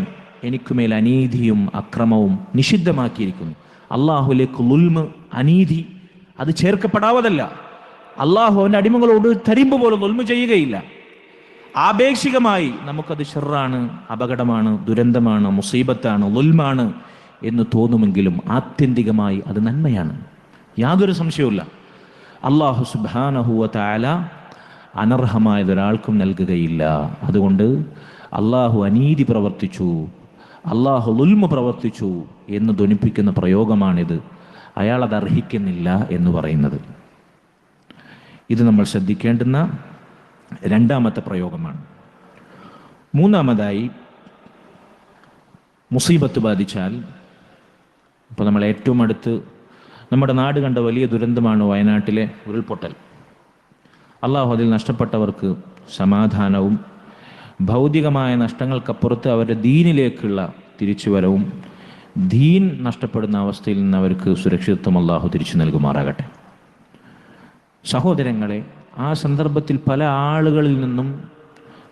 എനിക്കുമേൽ അനീതിയും അക്രമവും നിഷിദ്ധമാക്കിയിരിക്കുന്നു. അള്ളാഹുലേക്ക് ദുൽമ്, അനീതി അത് ചേർക്കപ്പെടാവതല്ല. അള്ളാഹു അവൻ്റെ അടിമകളോട് തരിമ്പ് പോലെ ദുൽമ ചെയ്യുകയില്ല. ആപേക്ഷികമായി നമുക്കത് ഷർറാണ്, അപകടമാണ്, ദുരന്തമാണ്, മുസീബത്താണ്, ദുൽമാണ് എന്ന് തോന്നുമെങ്കിലും ആത്യന്തികമായി അത് നന്മയാണ്, യാതൊരു സംശയവുമില്ല. അല്ലാഹു സുബ്ഹാനഹു വ തആല അനർഹമായതൊരാൾക്കും നൽകുകയില്ല. അതുകൊണ്ട് അള്ളാഹു അനീതി പ്രവർത്തിച്ചു, അള്ളാഹു ദുൽമ പ്രവർത്തിച്ചു എന്ന് ധ്വനിപ്പിക്കുന്ന പ്രയോഗമാണിത്. അയാളത് അർഹിക്കുന്നില്ല എന്ന് പറയുന്നത്. ഇത് നമ്മൾ ശ്രദ്ധിക്കേണ്ടുന്ന രണ്ടാമത്തെ പ്രയോഗമാണ്. മൂന്നാമതായി, മുസീബത്ത് ബാധിച്ചാൽ, ഇപ്പോൾ നമ്മൾ ഏറ്റവും അടുത്ത് നമ്മുടെ നാട് കണ്ട വലിയ ദുരന്തമാണ് വയനാട്ടിലെ ഉരുൾപൊട്ടൽ. അള്ളാഹു അതിൽ നഷ്ടപ്പെട്ടവർക്ക് സമാധാനവും ഭൗതികമായ നഷ്ടങ്ങൾക്കപ്പുറത്ത് അവരുടെ ദീനിലേക്കുള്ള തിരിച്ചുവരവും, ദീൻ നഷ്ടപ്പെടുന്ന അവസ്ഥയിൽ നിന്ന് അവർക്ക് സുരക്ഷിതത്വം അള്ളാഹു തിരിച്ചു നൽകുമാറാകട്ടെ. സഹോദരങ്ങളെ, ആ സന്ദർഭത്തിൽ പല ആളുകളിൽ നിന്നും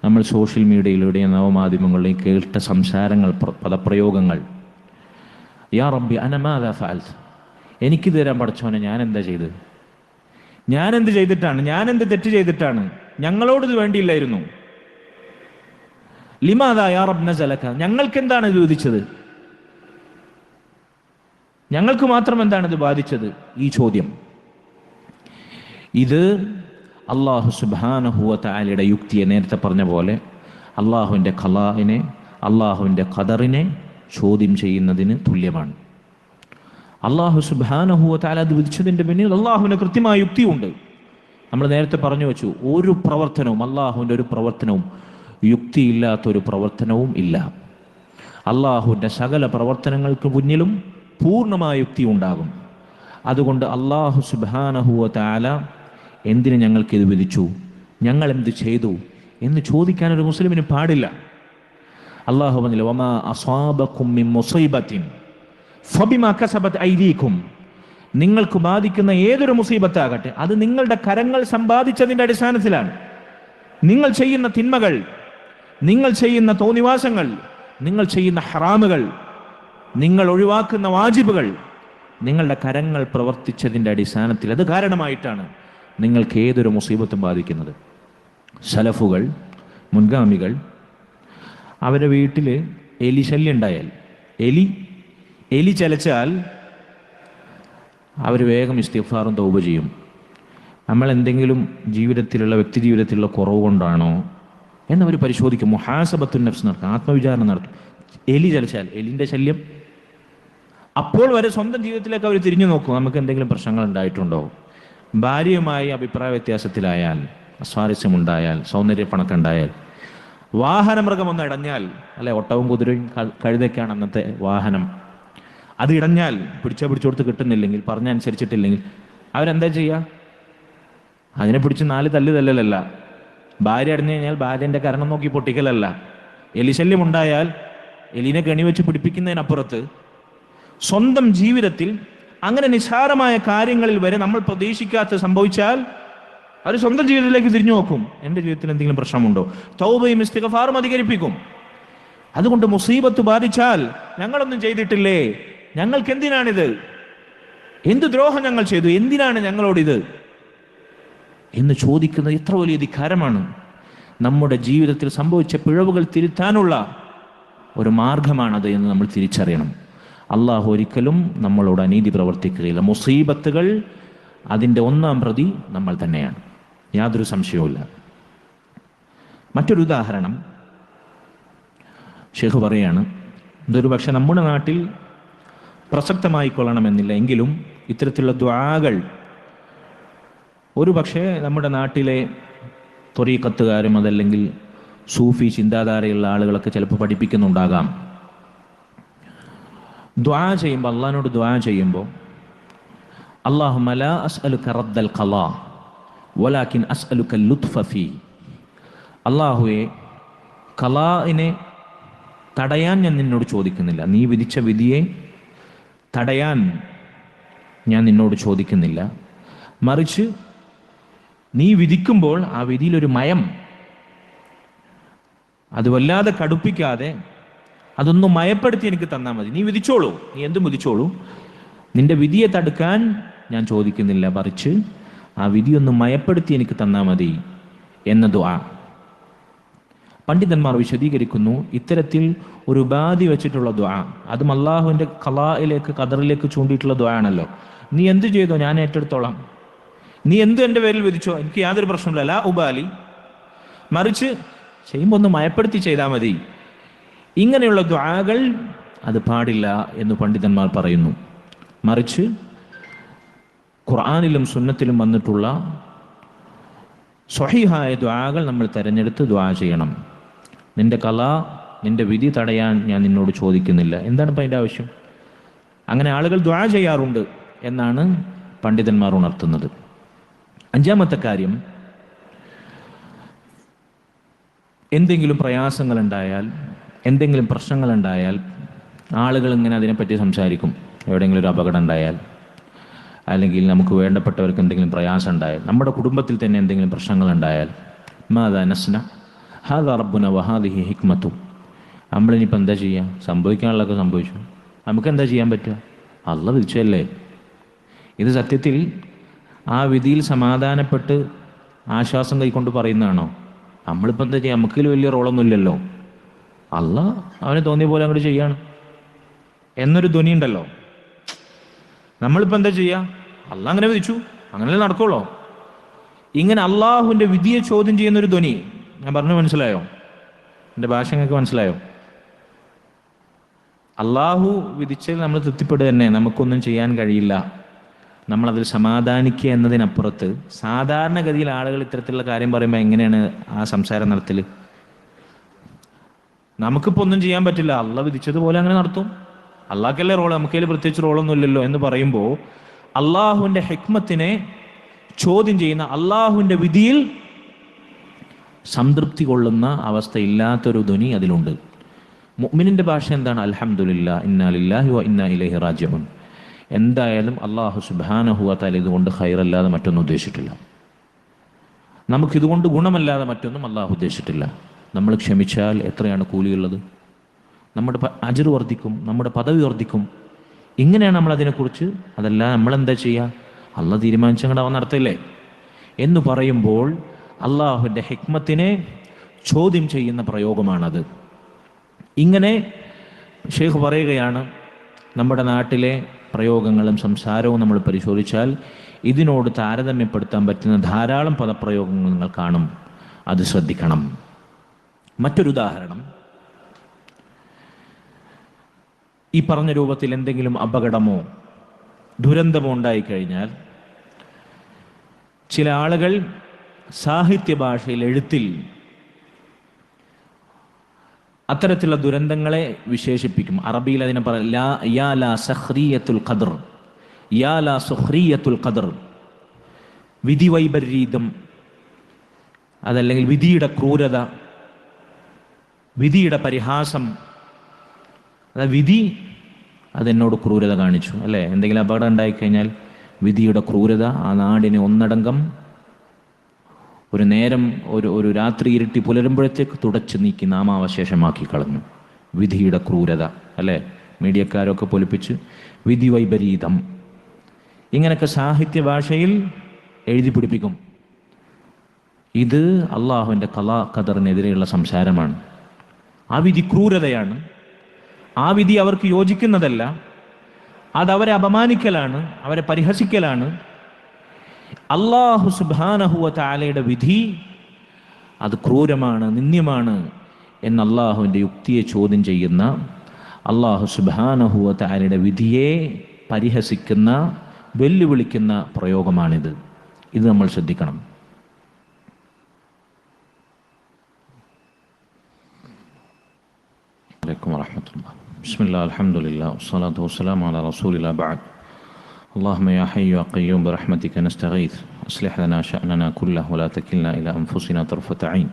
നമ്മൾ സോഷ്യൽ മീഡിയയിലൂടെയും നവമാധ്യമങ്ങളിലെയും കേട്ട സംസാരങ്ങൾ, പദപ്രയോഗങ്ങൾ, യാ റബ്ബി അന മാദാ ഫഅൽത്, എനിക്ക് തരാൻ പഠിച്ചവനെ ഞാൻ എന്താ ചെയ്തത്, ഞാൻ എന്ത് ചെയ്തിട്ടാണ്, ഞാൻ എന്ത് തെറ്റ് ചെയ്തിട്ടാണ്, ഞങ്ങളോട് ഇത് വേണ്ടിയില്ലായിരുന്നു, ലിമാദാ യാ റബ്ബ് നസലക, ഞങ്ങൾക്ക് എന്താണ് ഇത് വിധിച്ചത്, ഞങ്ങൾക്ക് മാത്രം എന്താണ് ഇത് ബാധിച്ചത്, ഈ ചോദ്യം. ഇത് അല്ലാഹു സുബ്ഹാനഹു വ തആലയുടെ യുക്തിയെ, നേരത്തെ പറഞ്ഞ പോലെ അള്ളാഹുവിൻ്റെ ഖലാഇനെ, അള്ളാഹുവിൻ്റെ ഖദറിനെ ചോദ്യം ചെയ്യുന്നതിന് തുല്യമാണ്. അള്ളാഹു സുബ്ഹാനഹു വ തആല അത് വിധിച്ചതിൻ്റെ പിന്നിൽ അള്ളാഹുവിന് കൃത്യമായ യുക്തിയുണ്ട്. നമ്മൾ നേരത്തെ പറഞ്ഞു വെച്ചു, ഒരു പ്രവർത്തനവും, അള്ളാഹുവിൻ്റെ ഒരു പ്രവർത്തനവും യുക്തിയില്ലാത്തൊരു പ്രവർത്തനവും ഇല്ല. അള്ളാഹുവിൻ്റെ സകല പ്രവർത്തനങ്ങൾക്ക് മുന്നിലും പൂർണ്ണമായ യുക്തി ഉണ്ടാകും. അതുകൊണ്ട് അള്ളാഹു സുബ്ഹാനഹു വ തആല എന്തിന് ഞങ്ങൾക്കിത് വിധിച്ചു, ഞങ്ങൾ എന്ത് ചെയ്തു എന്ന് ചോദിക്കാൻ ഒരു മുസ്ലിമിന് പാടില്ല. അള്ളാഹു പറഞ്ഞില്ല, വമാ അസ്വാബകും മിൻ മുസീബത്തിൻ ഫബിമാ കസബത് ഐദീകും, നിങ്ങൾക്ക് ബാധിക്കുന്ന ഏതൊരു മുസീബത്താകട്ടെ അത് നിങ്ങളുടെ കരങ്ങൾ സമ്പാദിച്ചതിൻ്റെ അടിസ്ഥാനത്തിലാണ്. നിങ്ങൾ ചെയ്യുന്ന തിന്മകൾ, നിങ്ങൾ ചെയ്യുന്ന തോന്നിവാസങ്ങൾ, നിങ്ങൾ ചെയ്യുന്ന ഹറാമുകൾ, നിങ്ങൾ ഒഴിവാക്കുന്ന വാജിബുകൾ നിങ്ങളുടെ കരങ്ങൾ പ്രവർത്തിച്ചതിൻ്റെ അടിസ്ഥാനത്തിൽ, അത് കാരണമായിട്ടാണ് നിങ്ങൾക്ക് ഏതൊരു മുസീബത്തും ബാധിക്കുന്നത്. സലഫുകൾ, മുൻഗാമികൾ, അവരുടെ വീട്ടിൽ എലി ശല്യം ഉണ്ടായാൽ, എലി ചലച്ചാൽ അവർ വേഗം ഇസ്തിഗ്ഫാറും തൗബ ചെയ്യും. നമ്മൾ എന്തെങ്കിലും ജീവിതത്തിലുള്ള, വ്യക്തി ജീവിതത്തിലുള്ള കുറവ് കൊണ്ടാണോ എന്നവർ പരിശോധിക്കും. മുഹാസബത്തുൻ നഫ്സ് നടത്തും, ആത്മവിചാരണ നടത്തും. എലി ചലച്ചാൽ, എലിൻ്റെ ശല്യം, അപ്പോൾ വരെ സ്വന്തം ജീവിതത്തിലേക്ക് അവർ തിരിഞ്ഞു നോക്കും, നമുക്ക് എന്തെങ്കിലും പ്രശ്നങ്ങൾ ഉണ്ടായിട്ടുണ്ടോ. ഭാര്യയുമായി അഭിപ്രായ വ്യത്യാസത്തിലായാൽ, അസ്വാരസ്യമുണ്ടായാൽ, സൗന്ദര്യപ്പണക്കുണ്ടായാൽ, വാഹനമൃഗം ഒന്ന് ഇടഞ്ഞാൽ, അല്ലെ, ഒട്ടവും കുതിരയും കഴുതൊക്കെയാണ് അന്നത്തെ വാഹനം, അത് ഇടഞ്ഞാൽ പിടിച്ചു കൊടുത്ത് കിട്ടുന്നില്ലെങ്കിൽ, പറഞ്ഞനുസരിച്ചിട്ടില്ലെങ്കിൽ അവരെന്താ ചെയ്യുക? അതിനെ പിടിച്ച് 4 തല്ലല്ല. ഭാര്യ അടഞ്ഞു കഴിഞ്ഞാൽ ഭാര്യൻ്റെ കരണം നോക്കി പൊട്ടിക്കലല്ല. എലിശല്യം ഉണ്ടായാൽ എലിനെ കെണിവെച്ച് പിടിപ്പിക്കുന്നതിനപ്പുറത്ത് സ്വന്തം ജീവിതത്തിൽ അങ്ങനെ നിസ്സാരമായ കാര്യങ്ങളിൽ വരെ നമ്മൾ പ്രതീക്ഷിക്കാത്ത സംഭവിച്ചാൽ അവർ സ്വന്തം ജീവിതത്തിലേക്ക് തിരിഞ്ഞു നോക്കും. എൻ്റെ ജീവിതത്തിൽ എന്തെങ്കിലും പ്രശ്നമുണ്ടോ? തൗബയും ഇസ്തിഗ്ഫാറും അധികരിപ്പിക്കും. അതുകൊണ്ട് മുസീബത്ത് ബാധിച്ചാൽ ഞങ്ങളൊന്നും ചെയ്തിട്ടില്ലേ, ഞങ്ങൾക്ക് എന്തിനാണിത്, എന്ത് ദ്രോഹം ഞങ്ങൾ ചെയ്തു, എന്തിനാണ് ഞങ്ങളോടിത് എന്ന് ചോദിക്കുന്നത് എത്ര വലിയ ധിക്കാരമാണ്. നമ്മുടെ ജീവിതത്തിൽ സംഭവിച്ച പിഴവുകൾ തിരുത്താനുള്ള ഒരു മാർഗമാണത് എന്ന് നമ്മൾ തിരിച്ചറിയണം. അള്ളാഹു ഒരിക്കലും നമ്മളോട് അനീതി പ്രവർത്തിക്കുകയില്ല. മുസീബത്തുകൾ അതിൻ്റെ 1-ാം പ്രതി നമ്മൾ തന്നെയാണ്, യാതൊരു സംശയവുമില്ല. മറ്റൊരു ഉദാഹരണം ഷെയ്ഖ് പറയാണ്, ഇതൊരു പക്ഷെ നമ്മുടെ നാട്ടിൽ പ്രസക്തമായിക്കൊള്ളണമെന്നില്ല, എങ്കിലും ഇത്തരത്തിലുള്ള ദുആകൾ ഒരു പക്ഷേ നമ്മുടെ നാട്ടിലെ ത്വരീഖത്തുകാരും അതല്ലെങ്കിൽ സൂഫി ചിന്താധാരയുള്ള ആളുകളൊക്കെ ചിലപ്പോൾ പഠിപ്പിക്കുന്നുണ്ടാകാം. ദുആ ചെയ്യുമ്പോൾ, അള്ളാഹിനോട് ദുആ ചെയ്യുമ്പോൾ, അല്ലാഹുമ്മ ലാ അസ്അലുക റദ്ദൽ ഖളാ വലാകിൻ അസ്അലുക ലുത്ഫ ഫീ, അല്ലാഹുവേ ഖളാഇനെ തടയാൻ ഞാൻ നിന്നോട് ചോദിക്കുന്നില്ല, നീ വിധിച്ച വിധിയെ തടയാൻ ഞാൻ നിന്നോട് ചോദിക്കുന്നില്ല, മറിച്ച് നീ വിധിക്കുമ്പോൾ ആ വിധിയിലൊരു മയം, അത് വല്ലാതെ കടുപ്പിക്കാതെ അതൊന്നും മയപ്പെടുത്തി എനിക്ക് തന്നാൽ മതി. നീ വിധിച്ചോളൂ, നീ എന്തും വിധിച്ചോളൂ, നിന്റെ വിധിയെ തടുക്കാൻ ഞാൻ ചോദിക്കുന്നില്ല, മറിച്ച് ആ വിധിയൊന്ന് മയപ്പെടുത്തി എനിക്ക് തന്നാൽ മതി എന്ന ദുആ. പണ്ഡിതന്മാർ വിശദീകരിക്കുന്നു, ഇത്തരത്തിൽ ഒരു ഉപാധി വെച്ചിട്ടുള്ള ദുആ, അതും അള്ളാഹുവിൻ്റെ ഖളായിലേക്ക് ഖദറിലേക്ക് ചൂണ്ടിയിട്ടുള്ള ദുആ ആണല്ലോ. നീ എന്ത് ചെയ്തോ ഞാൻ ഏറ്റെടുത്തോളാം, നീ എന്ത് എൻ്റെ പേരിൽ വിധിച്ചോ എനിക്ക് യാതൊരു പ്രശ്നമില്ല, ലാ ഉബാലി, മറിച്ച് ചെയ്യുമ്പോൾ ഒന്ന് മയപ്പെടുത്തി ചെയ്താൽ മതി. ഇങ്ങനെയുള്ള ദുആകൾ അത് പാടില്ല എന്ന് പണ്ഡിതന്മാർ പറയുന്നു. മറിച്ച് ഖുർആനിലും സുന്നത്തിലും വന്നിട്ടുള്ള സ്വഹീഹായ ദുആകൾ നമ്മൾ തിരഞ്ഞെടുത്ത് ദുആ ചെയ്യണം. നിന്റെ ഖളാ, നിന്റെ വിധി തടയാൻ ഞാൻ നിന്നോട് ചോദിക്കുന്നില്ല. എന്താണ് ഇപ്പം അതിൻ്റെ ആവശ്യം? അങ്ങനെ ആളുകൾ ദുആ ചെയ്യാറുണ്ട് എന്നാണ് പണ്ഡിതന്മാർ ഉണർത്തുന്നത്. 5-ാമത്തെ കാര്യം, എന്തെങ്കിലും പ്രയാസങ്ങളുണ്ടായാൽ, എന്തെങ്കിലും പ്രശ്നങ്ങളുണ്ടായാൽ ആളുകൾ ഇങ്ങനെ അതിനെപ്പറ്റി സംസാരിക്കും. എവിടെയെങ്കിലും ഒരു അപകടം ഉണ്ടായാൽ, അല്ലെങ്കിൽ നമുക്ക് വേണ്ടപ്പെട്ടവർക്ക് എന്തെങ്കിലും പ്രയാസം ഉണ്ടായാൽ, നമ്മുടെ കുടുംബത്തിൽ തന്നെ എന്തെങ്കിലും പ്രശ്നങ്ങളുണ്ടായാൽ, മാദാ നസ്ന ഹാദാ റബ്ബുന വഹാദിഹി ഹിക്മത്തു, നമ്മളിനിപ്പോൾ എന്താ ചെയ്യുക? സംഭവിക്കാനുള്ളതൊക്കെ സംഭവിച്ചു, നമുക്ക് എന്താ ചെയ്യാൻ പറ്റുക? അള്ളാഹ് വിധിച്ചല്ലേ. ഇത് സത്യത്തിൽ ആ വിധിയിൽ സമാധാനപ്പെട്ട് ആശ്വാസം കൈക്കൊണ്ട് പറയുന്നതാണോ? നമ്മളിപ്പോൾ എന്താ ചെയ്യുക? നമുക്കിൽ വലിയ റോളൊന്നും ഇല്ലല്ലോ, അള്ളാഹ് അവന് തോന്നിയ പോലെ അങ്ങോട്ട് ചെയ്യാണ് എന്നൊരു ധ്വനി ഉണ്ടല്ലോ. നമ്മളിപ്പോൾ എന്താ ചെയ്യുക? അള്ളാഹ് അങ്ങനെ വിധിച്ചു, അങ്ങനെയല്ലേ നടക്കുള്ളൂ. ഇങ്ങനെ അള്ളാഹുവിൻ്റെ വിധിയെ ചോദ്യം ചെയ്യുന്നൊരു ധ്വനി. ഞാൻ പറഞ്ഞു മനസ്സിലായോ? എൻ്റെ ഭാഷ നിങ്ങൾക്ക് മനസ്സിലായോ? അള്ളാഹു വിധിച്ചതിൽ നമ്മൾ തൃപ്തിപ്പെടുക തന്നെ, നമുക്കൊന്നും ചെയ്യാൻ കഴിയില്ല, നമ്മളതിൽ സമാധാനിക്കുക എന്നതിനപ്പുറത്ത് സാധാരണഗതിയിൽ ആളുകൾ ഇത്തരത്തിലുള്ള കാര്യം പറയുമ്പോൾ എങ്ങനെയാണ് ആ സംസാരം നടത്തൽ? നമുക്കിപ്പോൾ ഒന്നും ചെയ്യാൻ പറ്റില്ല, അള്ളാഹ് വിധിച്ചതുപോലെ അങ്ങനെ നടത്തും, അള്ളാഹ്ക്കല്ലേ റോള്, നമുക്കതിൽ പ്രത്യേകിച്ച് റോളൊന്നും ഇല്ലല്ലോ എന്ന് പറയുമ്പോൾ അള്ളാഹുവിൻ്റെ ഹിക്മത്തിനെ ചോദ്യം ചെയ്യുന്ന, അള്ളാഹുവിൻ്റെ വിധിയിൽ സംതൃപ്തി കൊള്ളുന്ന അവസ്ഥ ഇല്ലാത്തൊരു ധ്വനി അതിലുണ്ട്. മുഅ്മിനിൻ്റെ ഭാഷ എന്താണ്? അൽഹംദുലില്ലാ, ഇന്നാ ലില്ലാഹി വ ഇന്നാ ഇലൈഹി റാജിഊൻ. എന്തായാലും അള്ളാഹു സുബ്ഹാനഹു വ തആല ഇതുകൊണ്ട് ഖൈറല്ലാതെ മറ്റൊന്നും ഉദ്ദേശിച്ചിട്ടില്ല, നമുക്കിതുകൊണ്ട് ഗുണമല്ലാതെ മറ്റൊന്നും അള്ളാഹു ഉദ്ദേശിച്ചിട്ടില്ല. നമ്മൾ ക്ഷമിച്ചാൽ എത്രയാണ് കൂലിയുള്ളത്? നമ്മുടെ അജ്ർ വർദ്ധിക്കും, നമ്മുടെ പദവി വർദ്ധിക്കും. ഇങ്ങനെയാണ് നമ്മൾ അതിനെക്കുറിച്ച്. അതല്ല നമ്മളെന്താ ചെയ്യുക? അള്ളാഹ് തീരുമാനിച്ചങ്ങടെ അവൻ നടത്തില്ലേ എന്ന് പറയുമ്പോൾ അള്ളാഹുവിൻ്റെ ഹിക്മത്തിനെ ചോദ്യം ചെയ്യുന്ന പ്രയോഗമാണത്. ഇങ്ങനെ ഷെയ്ഖ് പറയുകയാണ്, നമ്മുടെ നാട്ടിലെ പ്രയോഗങ്ങളും സംസാരവും നമ്മൾ പരിശോധിച്ചാൽ ഇതിനോട് താരതമ്യപ്പെടുത്താൻ പറ്റുന്ന ധാരാളം പദപ്രയോഗങ്ങൾ നിങ്ങൾ കാണും, അത് ശ്രദ്ധിക്കണം. മറ്റൊരു ഉദാഹരണം, ഈ പറഞ്ഞ രൂപത്തിൽ എന്തെങ്കിലും അപകടമോ ദുരന്തമോ ഉണ്ടായിക്കഴിഞ്ഞാൽ ചില ആളുകൾ സാഹിത്യ ഭാഷയിൽ, എഴുത്തിൽ അത്തരത്തിലുള്ള ദുരന്തങ്ങളെ വിശേഷിപ്പിക്കും. അറബിയിൽ അതിനെ പറയാം യാ ലാ സഖ്രിയത്തുൽ ഖദർ, യാ ലാ സുഖ്രിയത്തുൽ ഖദർ, വിധി വൈപരീതം, അതല്ലെങ്കിൽ വിധിയുടെ ക്രൂരത, വിധിയുടെ പരിഹാസം. അതായത് വിധി അതെന്നോട് ക്രൂരത കാണിച്ചു, അല്ലേ? എന്തെങ്കിലും അപകടം ഉണ്ടായിക്കഴിഞ്ഞാൽ വിധിയുടെ ക്രൂരത ആ നാടിനെ ഒന്നടങ്കം ഒരു നേരം ഒരു രാത്രി ഇരുട്ടി പുലരുമ്പോഴത്തേക്ക് തുടച്ചു നീക്കി നാമാവശേഷമാക്കി കളഞ്ഞു. വിധിയുടെ ക്രൂരത, അല്ലേ? മീഡിയക്കാരൊക്കെ പൊലിപ്പിച്ച് വിധി വൈപരീതം, ഇങ്ങനെയൊക്കെ സാഹിത്യ ഭാഷയിൽ എഴുതി പിടിപ്പിക്കും. ഇത് അള്ളാഹുവിൻ്റെ ഖലാ ഖദറിനെതിരെയുള്ള സംസാരമാണ്. ആ വിധി ക്രൂരതയാണ്, ആ വിധി അവർക്ക് യോജിക്കുന്നതല്ല, അതവരെ അപമാനിക്കലാണ്, അവരെ പരിഹസിക്കലാണ്. അല്ലാഹു സുബ്ഹാനഹു വ തആലയുടെ വിധി അത് ക്രൂരമാണ്, നിന്ദ്യമാണ് എന്ന് അള്ളാഹുവിൻ്റെ യുക്തിയെ ചോദ്യം ചെയ്യുന്ന, അല്ലാഹു സുബ്ഹാനഹു വ തആലയുടെ വിധിയെ പരിഹസിക്കുന്ന, വെല്ലുവിളിക്കുന്ന പ്രയോഗമാണിത്. ഇത് നമ്മൾ ശ്രദ്ധിക്കണം. അലൈക്കും വറഹ്മത്തുള്ളാഹി. ബിസ്മില്ലാഹി അൽഹംദുലില്ലാഹി വസ്സലാത്തു വസ്സലാമു അലാ റസൂലില്ലാഹി ബഅദ്. اللهم يا حي يا قيوم برحمتك نستغيث أصلح لنا شأننا كله ولا تكلنا إلى أنفسنا طرفة عين.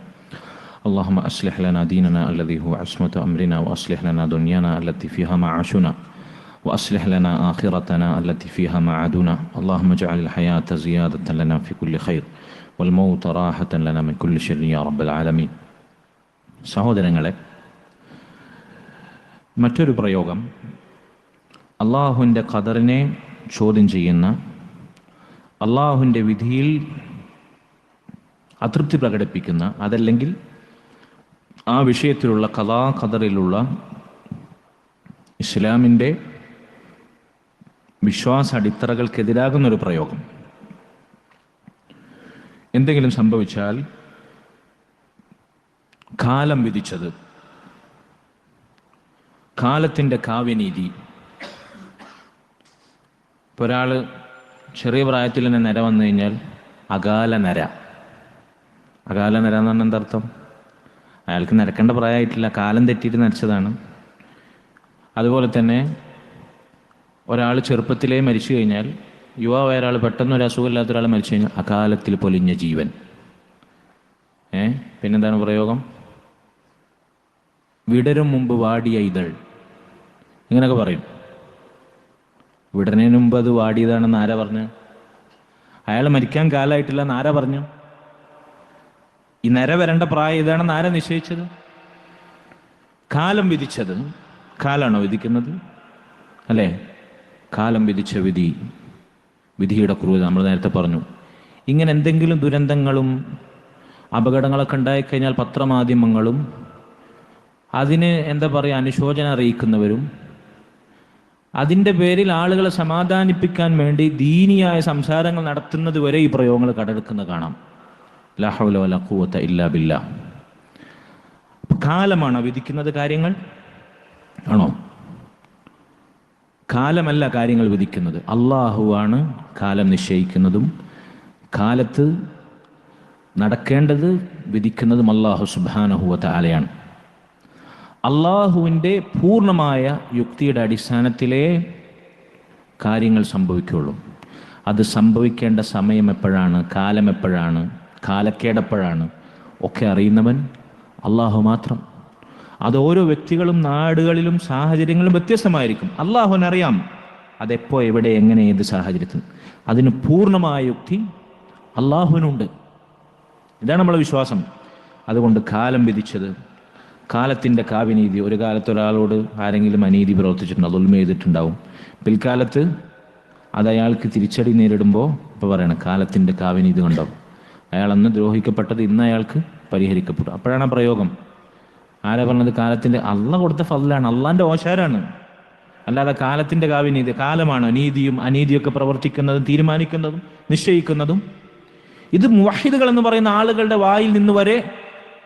اللهم أصلح لنا ديننا الذي هو عصمة أمرنا وأصلح لنا دنيانا التي فيها معاشنا وأصلح لنا آخرتنا التي فيها معادنا. اللهم اجعل الحياة زيادة لنا في كل خير والموت راحة لنا من كل شر يا رب العالمين. സഹോദരങ്ങളെ, മറ്റൊരു പ്രയോഗം അള്ളാഹുവിൻ്റെ ഖദറിനെ ചോദ്യം ചെയ്യുന്ന, അള്ളാഹുവിൻ്റെ വിധിയിൽ അതൃപ്തി പ്രകടിപ്പിക്കുന്ന, അതല്ലെങ്കിൽ ആ വിഷയത്തിലുള്ള ഖദാ ഖദറിലുള്ള ഇസ്ലാമിൻ്റെ വിശ്വാസ അടിത്തറകൾക്കെതിരാകുന്നൊരു പ്രയോഗം. എന്തെങ്കിലും സംഭവിച്ചാൽ കാലം വിധിച്ചത്, കാലത്തിൻ്റെ കാവ്യനീതി. ഇപ്പോൾ ഒരാൾ ചെറിയ പ്രായത്തിൽ തന്നെ നര വന്നു കഴിഞ്ഞാൽ അകാല നര. അകാല നര എന്ന് പറഞ്ഞാൽ എന്താർത്ഥം? അയാൾക്ക് നരക്കേണ്ട പ്രായമായിട്ടില്ല, കാലം തെറ്റിയിട്ട് നരച്ചതാണ്. അതുപോലെ തന്നെ ഒരാൾ ചെറുപ്പത്തിലേ മരിച്ചു കഴിഞ്ഞാൽ, യുവാവായ ഒരാൾ പെട്ടെന്ന് ഒരു അസുഖമില്ലാത്ത ഒരാൾ മരിച്ചു കഴിഞ്ഞാൽ അകാലത്തിൽ പൊലിഞ്ഞ ജീവൻ. പിന്നെന്താണ് പ്രയോഗം? വിടരും മുമ്പ് വാടിയ ഇതൾ, ഇങ്ങനെയൊക്കെ പറയും. വിടരുന്നതിന് മുമ്പ് അത് വാടിയതാണെന്ന് ആരാ പറഞ്ഞു? അയാൾ മരിക്കാൻ കാലമായിട്ടില്ല എന്ന് ആരാ പറഞ്ഞു? ഈ നര വരേണ്ട പ്രായം ഇതാണെന്ന് ആരാ നിശ്ചയിച്ചത്? കാലം വിധിച്ചത്. കാലാണോ വിധിക്കുന്നത്? അല്ലേ? കാലം വിധിച്ച വിധി, വിധിയുടെ ക്രൂരത നമ്മൾ നേരത്തെ പറഞ്ഞു. ഇങ്ങനെ എന്തെങ്കിലും ദുരന്തങ്ങളും അപകടങ്ങളൊക്കെ ഉണ്ടായിക്കഴിഞ്ഞാൽ പത്രമാധ്യമങ്ങളും അതിന് എന്താ പറയുക, അനുശോചനം അറിയിക്കുന്നവരും, അതിൻ്റെ പേരിൽ ആളുകളെ സമാധാനിപ്പിക്കാൻ വേണ്ടി ദീനിയായ സംസാരങ്ങൾ നടത്തുന്നത് വരെ ഈ പ്രയോഗങ്ങൾ കടമെടുക്കുന്നത് കാണാം. ലാ ഹൗല വലാ ഖുവത ഇല്ലാ ബില്ലാ. കാലമാണോ വിധിക്കുന്നത് കാര്യങ്ങൾ? ആണോ? കാലമല്ല കാര്യങ്ങൾ വിധിക്കുന്നത്, അള്ളാഹുവാണ് കാലം നിശ്ചയിക്കുന്നതും കാലത്ത് നടക്കേണ്ടത് വിധിക്കുന്നതും അള്ളാഹു സുബ്ഹാനഹു വ തആലയാണ്. അള്ളാഹുവിൻ്റെ പൂർണ്ണമായ യുക്തിയുടെ അടിസ്ഥാനത്തിലേ കാര്യങ്ങൾ സംഭവിക്കുകയുള്ളൂ. അത് സംഭവിക്കേണ്ട സമയം എപ്പോഴാണ്, കാലം എപ്പോഴാണ്, കാലക്കേടെപ്പോഴാണ് ഒക്കെ അറിയുന്നവൻ അള്ളാഹു മാത്രം. അത് ഓരോ വ്യക്തികളും നാടുകളിലും സാഹചര്യങ്ങളും വ്യത്യസ്തമായിരിക്കും. അള്ളാഹുവിനറിയാം അതെപ്പോ, എവിടെ, എങ്ങനെ, ഏത് സാഹചര്യത്തിൽ. അതിന് പൂർണ്ണമായ യുക്തി അള്ളാഹുവിനുണ്ട്. ഇതാണ് നമ്മളെ വിശ്വാസം. അതുകൊണ്ട് കാലം വിധിച്ചത്, കാലത്തിൻ്റെ കാവ്യനീതി. ഒരു കാലത്ത് ഒരാളോട് ആരെങ്കിലും അനീതി പ്രവർത്തിച്ചിട്ടുണ്ടാവും, ദുൽമ ചെയ്തിട്ടുണ്ടാവും. പിൽക്കാലത്ത് അത് അയാൾക്ക് തിരിച്ചടി നേരിടുമ്പോൾ ഇപ്പോൾ പറയണം കാലത്തിൻ്റെ കാവ്യനീതി കണ്ടോ, അയാളന്ന് ദ്രോഹിക്കപ്പെട്ടത് ഇന്ന് അയാൾക്ക് പരിഹരിക്കപ്പെട്ടു. അപ്പോഴാണ് ആ പ്രയോഗം. ആരാ പറഞ്ഞത്? കാലത്തിൻ്റെ, അള്ളാഹ് കൊടുത്ത ഫضലാണ്, അള്ളാഹിൻ്റെ ഓശാരാണ്. അല്ലാതെ കാലത്തിൻ്റെ കാവ്യനീതി. കാലമാണ് നീതിയും അനീതിയൊക്കെ പ്രവർത്തിക്കുന്നതും തീരുമാനിക്കുന്നതും നിശ്ചയിക്കുന്നതും. ഇത് മുവഹിദുകൾ എന്ന് പറയുന്ന ആളുകളുടെ വായിൽ നിന്ന് വരെ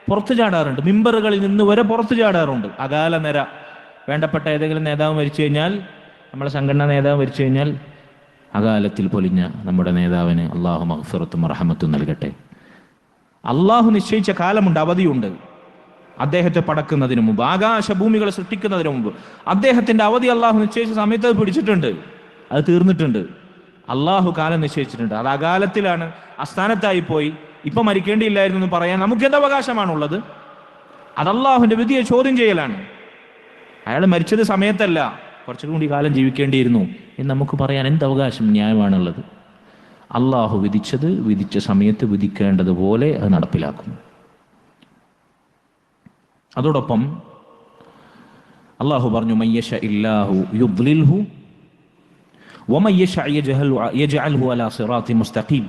പുറത്തു ചാടാറുണ്ട്, മിമ്പറുകളിൽ നിന്ന് വരെ പുറത്തു ചാടാറുണ്ട്. അകാല നര. വേണ്ടപ്പെട്ട ഏതെങ്കിലും നേതാവ് മരിച്ചു കഴിഞ്ഞാൽ, നമ്മളെ സംഘടനാ നേതാവ് മരിച്ചു കഴിഞ്ഞാൽ, അകാലത്തിൽ പൊലിഞ്ഞ നമ്മുടെ നേതാവിന് അള്ളാഹു മഗ്ഫിറത്തും റഹ്മത്തും നൽകട്ടെ. അള്ളാഹു നിശ്ചയിച്ച കാലമുണ്ട്, അവധിയുണ്ട്. അദ്ദേഹത്തെ പടക്കുന്നതിന് മുമ്പ്, ആകാശഭൂമികളെ സൃഷ്ടിക്കുന്നതിന് മുമ്പ് അദ്ദേഹത്തിന്റെ അവധി അള്ളാഹു നിശ്ചയിച്ച സമയത്ത് അത് പിടിച്ചിട്ടുണ്ട്, അത് തീർന്നിട്ടുണ്ട്. അള്ളാഹു കാലം നിശ്ചയിച്ചിട്ടുണ്ട്. അത് അകാലത്തിലാണ്, അസ്ഥാനത്തായി പോയി, ഇപ്പൊ മരിക്കേണ്ടിയില്ലായിരുന്നു എന്ന് പറയാൻ നമുക്ക് എന്ത് അവകാശമാണുള്ളത്? അത് അള്ളാഹുവിന്റെ വിധിയെ ചോദ്യം ചെയ്യലാണ്. അയാൾ മരിച്ചത് സമയത്തല്ല, കുറച്ചുകൂടി കാലം ജീവിക്കേണ്ടിയിരുന്നു എന്ന് നമുക്ക് പറയാൻ എന്ത് അവകാശം, ന്യായമാണുള്ളത്? അള്ളാഹു വിധിച്ചത് വിധിച്ച സമയത്ത് വിധിക്കേണ്ടതുപോലെ അത് നടപ്പിലാക്കും. അതോടൊപ്പം അള്ളാഹു പറഞ്ഞു, മയ്യശ ഇല്ലാഹു യുദ്ലിൽഹു വമയ്യശ യജ്അൽഹു അലാ സിറാത്തി മുസ്തഖീം.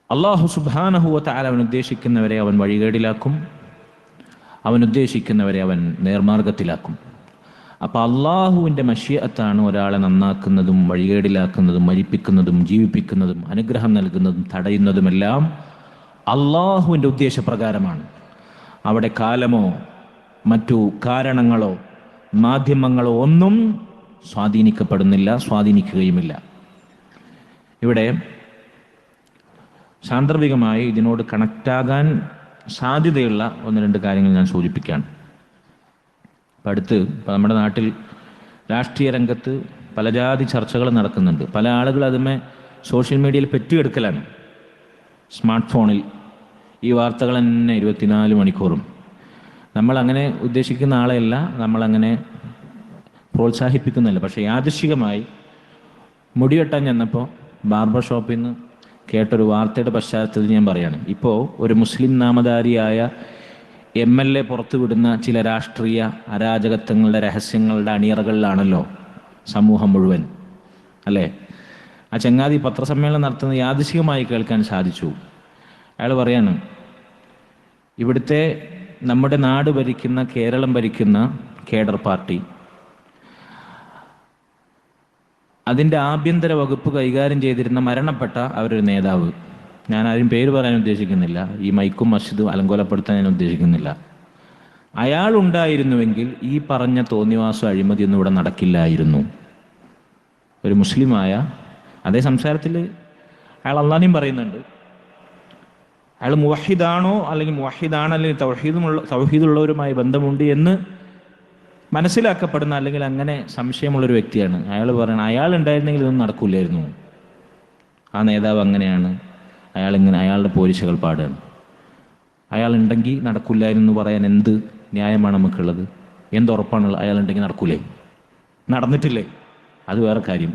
അള്ളാഹു സുബ്ഹാനഹു വ തആല അവൻ ഉദ്ദേശിക്കുന്നവരെ അവൻ വഴികേടിലാക്കും, അവൻ ഉദ്ദേശിക്കുന്നവരെ അവൻ നേർമാർഗത്തിലാക്കും. അപ്പം അള്ളാഹുവിൻ്റെ മശിയത്താണ് ഒരാളെ നന്നാക്കുന്നതും വഴികേടിലാക്കുന്നതും മരിപ്പിക്കുന്നതും ജീവിപ്പിക്കുന്നതും അനുഗ്രഹം നൽകുന്നതും തടയുന്നതുമെല്ലാം അള്ളാഹുവിൻ്റെ ഉദ്ദേശപ്രകാരമാണ്. അവിടെ കാലമോ മറ്റു കാരണങ്ങളോ മാധ്യമങ്ങളോ ഒന്നും സ്വാധീനിക്കപ്പെടുന്നില്ല, സ്വാധീനിക്കുകയുമില്ല. ഇവിടെ സാന്ദർഭികമായി ഇതിനോട് കണക്റ്റാകാൻ സാധ്യതയുള്ള ഒന്ന് രണ്ട് കാര്യങ്ങൾ ഞാൻ സൂചിപ്പിക്കുകയാണ്. ഇപ്പം നമ്മുടെ നാട്ടിൽ രാഷ്ട്രീയ രംഗത്ത് പല ജാതി ചർച്ചകൾ നടക്കുന്നുണ്ട്. പല ആളുകൾ അതുമേ സോഷ്യൽ മീഡിയയിൽ പെറ്റിയെടുക്കലാണ്. സ്മാർട്ട് ഫോണിൽ ഈ വാർത്തകൾ തന്നെ 24 മണിക്കൂറും. നമ്മളങ്ങനെ ഉദ്ദേശിക്കുന്ന ആളെയല്ല, നമ്മളങ്ങനെ പ്രോത്സാഹിപ്പിക്കുന്നില്ല. പക്ഷേ യാദൃശ്ചികമായി മുടിവെട്ടാൻ ചെന്നപ്പോൾ ബാർബർ ഷോപ്പിൽ നിന്ന് കേട്ടൊരു വാർത്തയുടെ പശ്ചാത്തലത്തിൽ ഞാൻ പറയാണ്. ഇപ്പോൾ ഒരു മുസ്ലിം നാമധാരിയായ MLA പുറത്തുവിടുന്ന ചില രാഷ്ട്രീയ അരാജകത്വങ്ങളുടെ രഹസ്യങ്ങളുടെ അണിയറകളിലാണല്ലോ സമൂഹം മുഴുവൻ, അല്ലേ? ആ ചങ്ങാതി പത്രസമ്മേളനം നടത്തുന്നത് യാദൃശ്ചികമായി കേൾക്കാൻ സാധിച്ചു. അയാൾ പറയാണ്, ഇവിടുത്തെ നമ്മുടെ നാട് ഭരിക്കുന്ന, കേരളം ഭരിക്കുന്ന കേഡർ പാർട്ടി, അതിൻ്റെ ആഭ്യന്തര വകുപ്പ് കൈകാര്യം ചെയ്തിരുന്ന മരണപ്പെട്ട അവരൊരു നേതാവ്, ഞാൻ ആരും പേര് പറയാൻ ഉദ്ദേശിക്കുന്നില്ല, ഈ മൈക്കും മസ്ജിദും അലങ്കോലപ്പെടുത്താൻ ഞാൻ ഉദ്ദേശിക്കുന്നില്ല, അയാളുണ്ടായിരുന്നുവെങ്കിൽ ഈ പറഞ്ഞ തോന്നിവാസം അഴിമതിയൊന്നും ഇവിടെ നടക്കില്ലായിരുന്നു. ഒരു മുസ്ലിമായ അതേ സംസാരത്തിൽ അയാൾ അള്ളാഹുവിനെയും പറയുന്നുണ്ട്. അയാൾ മുവഹിദാണോ അല്ലെങ്കിൽ മുവഹിദാണ് അല്ലെങ്കിൽ തൗഹീദുള്ളവരുമായി ബന്ധമുണ്ട് എന്ന് മനസ്സിലാക്കപ്പെടുന്ന അല്ലെങ്കിൽ അങ്ങനെ സംശയമുള്ളൊരു വ്യക്തിയാണ്. അയാൾ പറയണം, അയാൾ ഉണ്ടായിരുന്നെങ്കിൽ ഇതൊന്നും നടക്കില്ലായിരുന്നു, ആ നേതാവ് അങ്ങനെയാണ്, അയാളുടെ പോലീസുകൾ പാടാണ്, അയാളുണ്ടെങ്കിൽ നടക്കില്ലായിരുന്നു പറയാൻ എന്ത് ന്യായമാണ് നമുക്കുള്ളത്? എന്തുറപ്പാണുള്ളത്? അയാളുണ്ടെങ്കിൽ നടക്കൂലേ? നടന്നിട്ടില്ലേ? അത് വേറെ കാര്യം.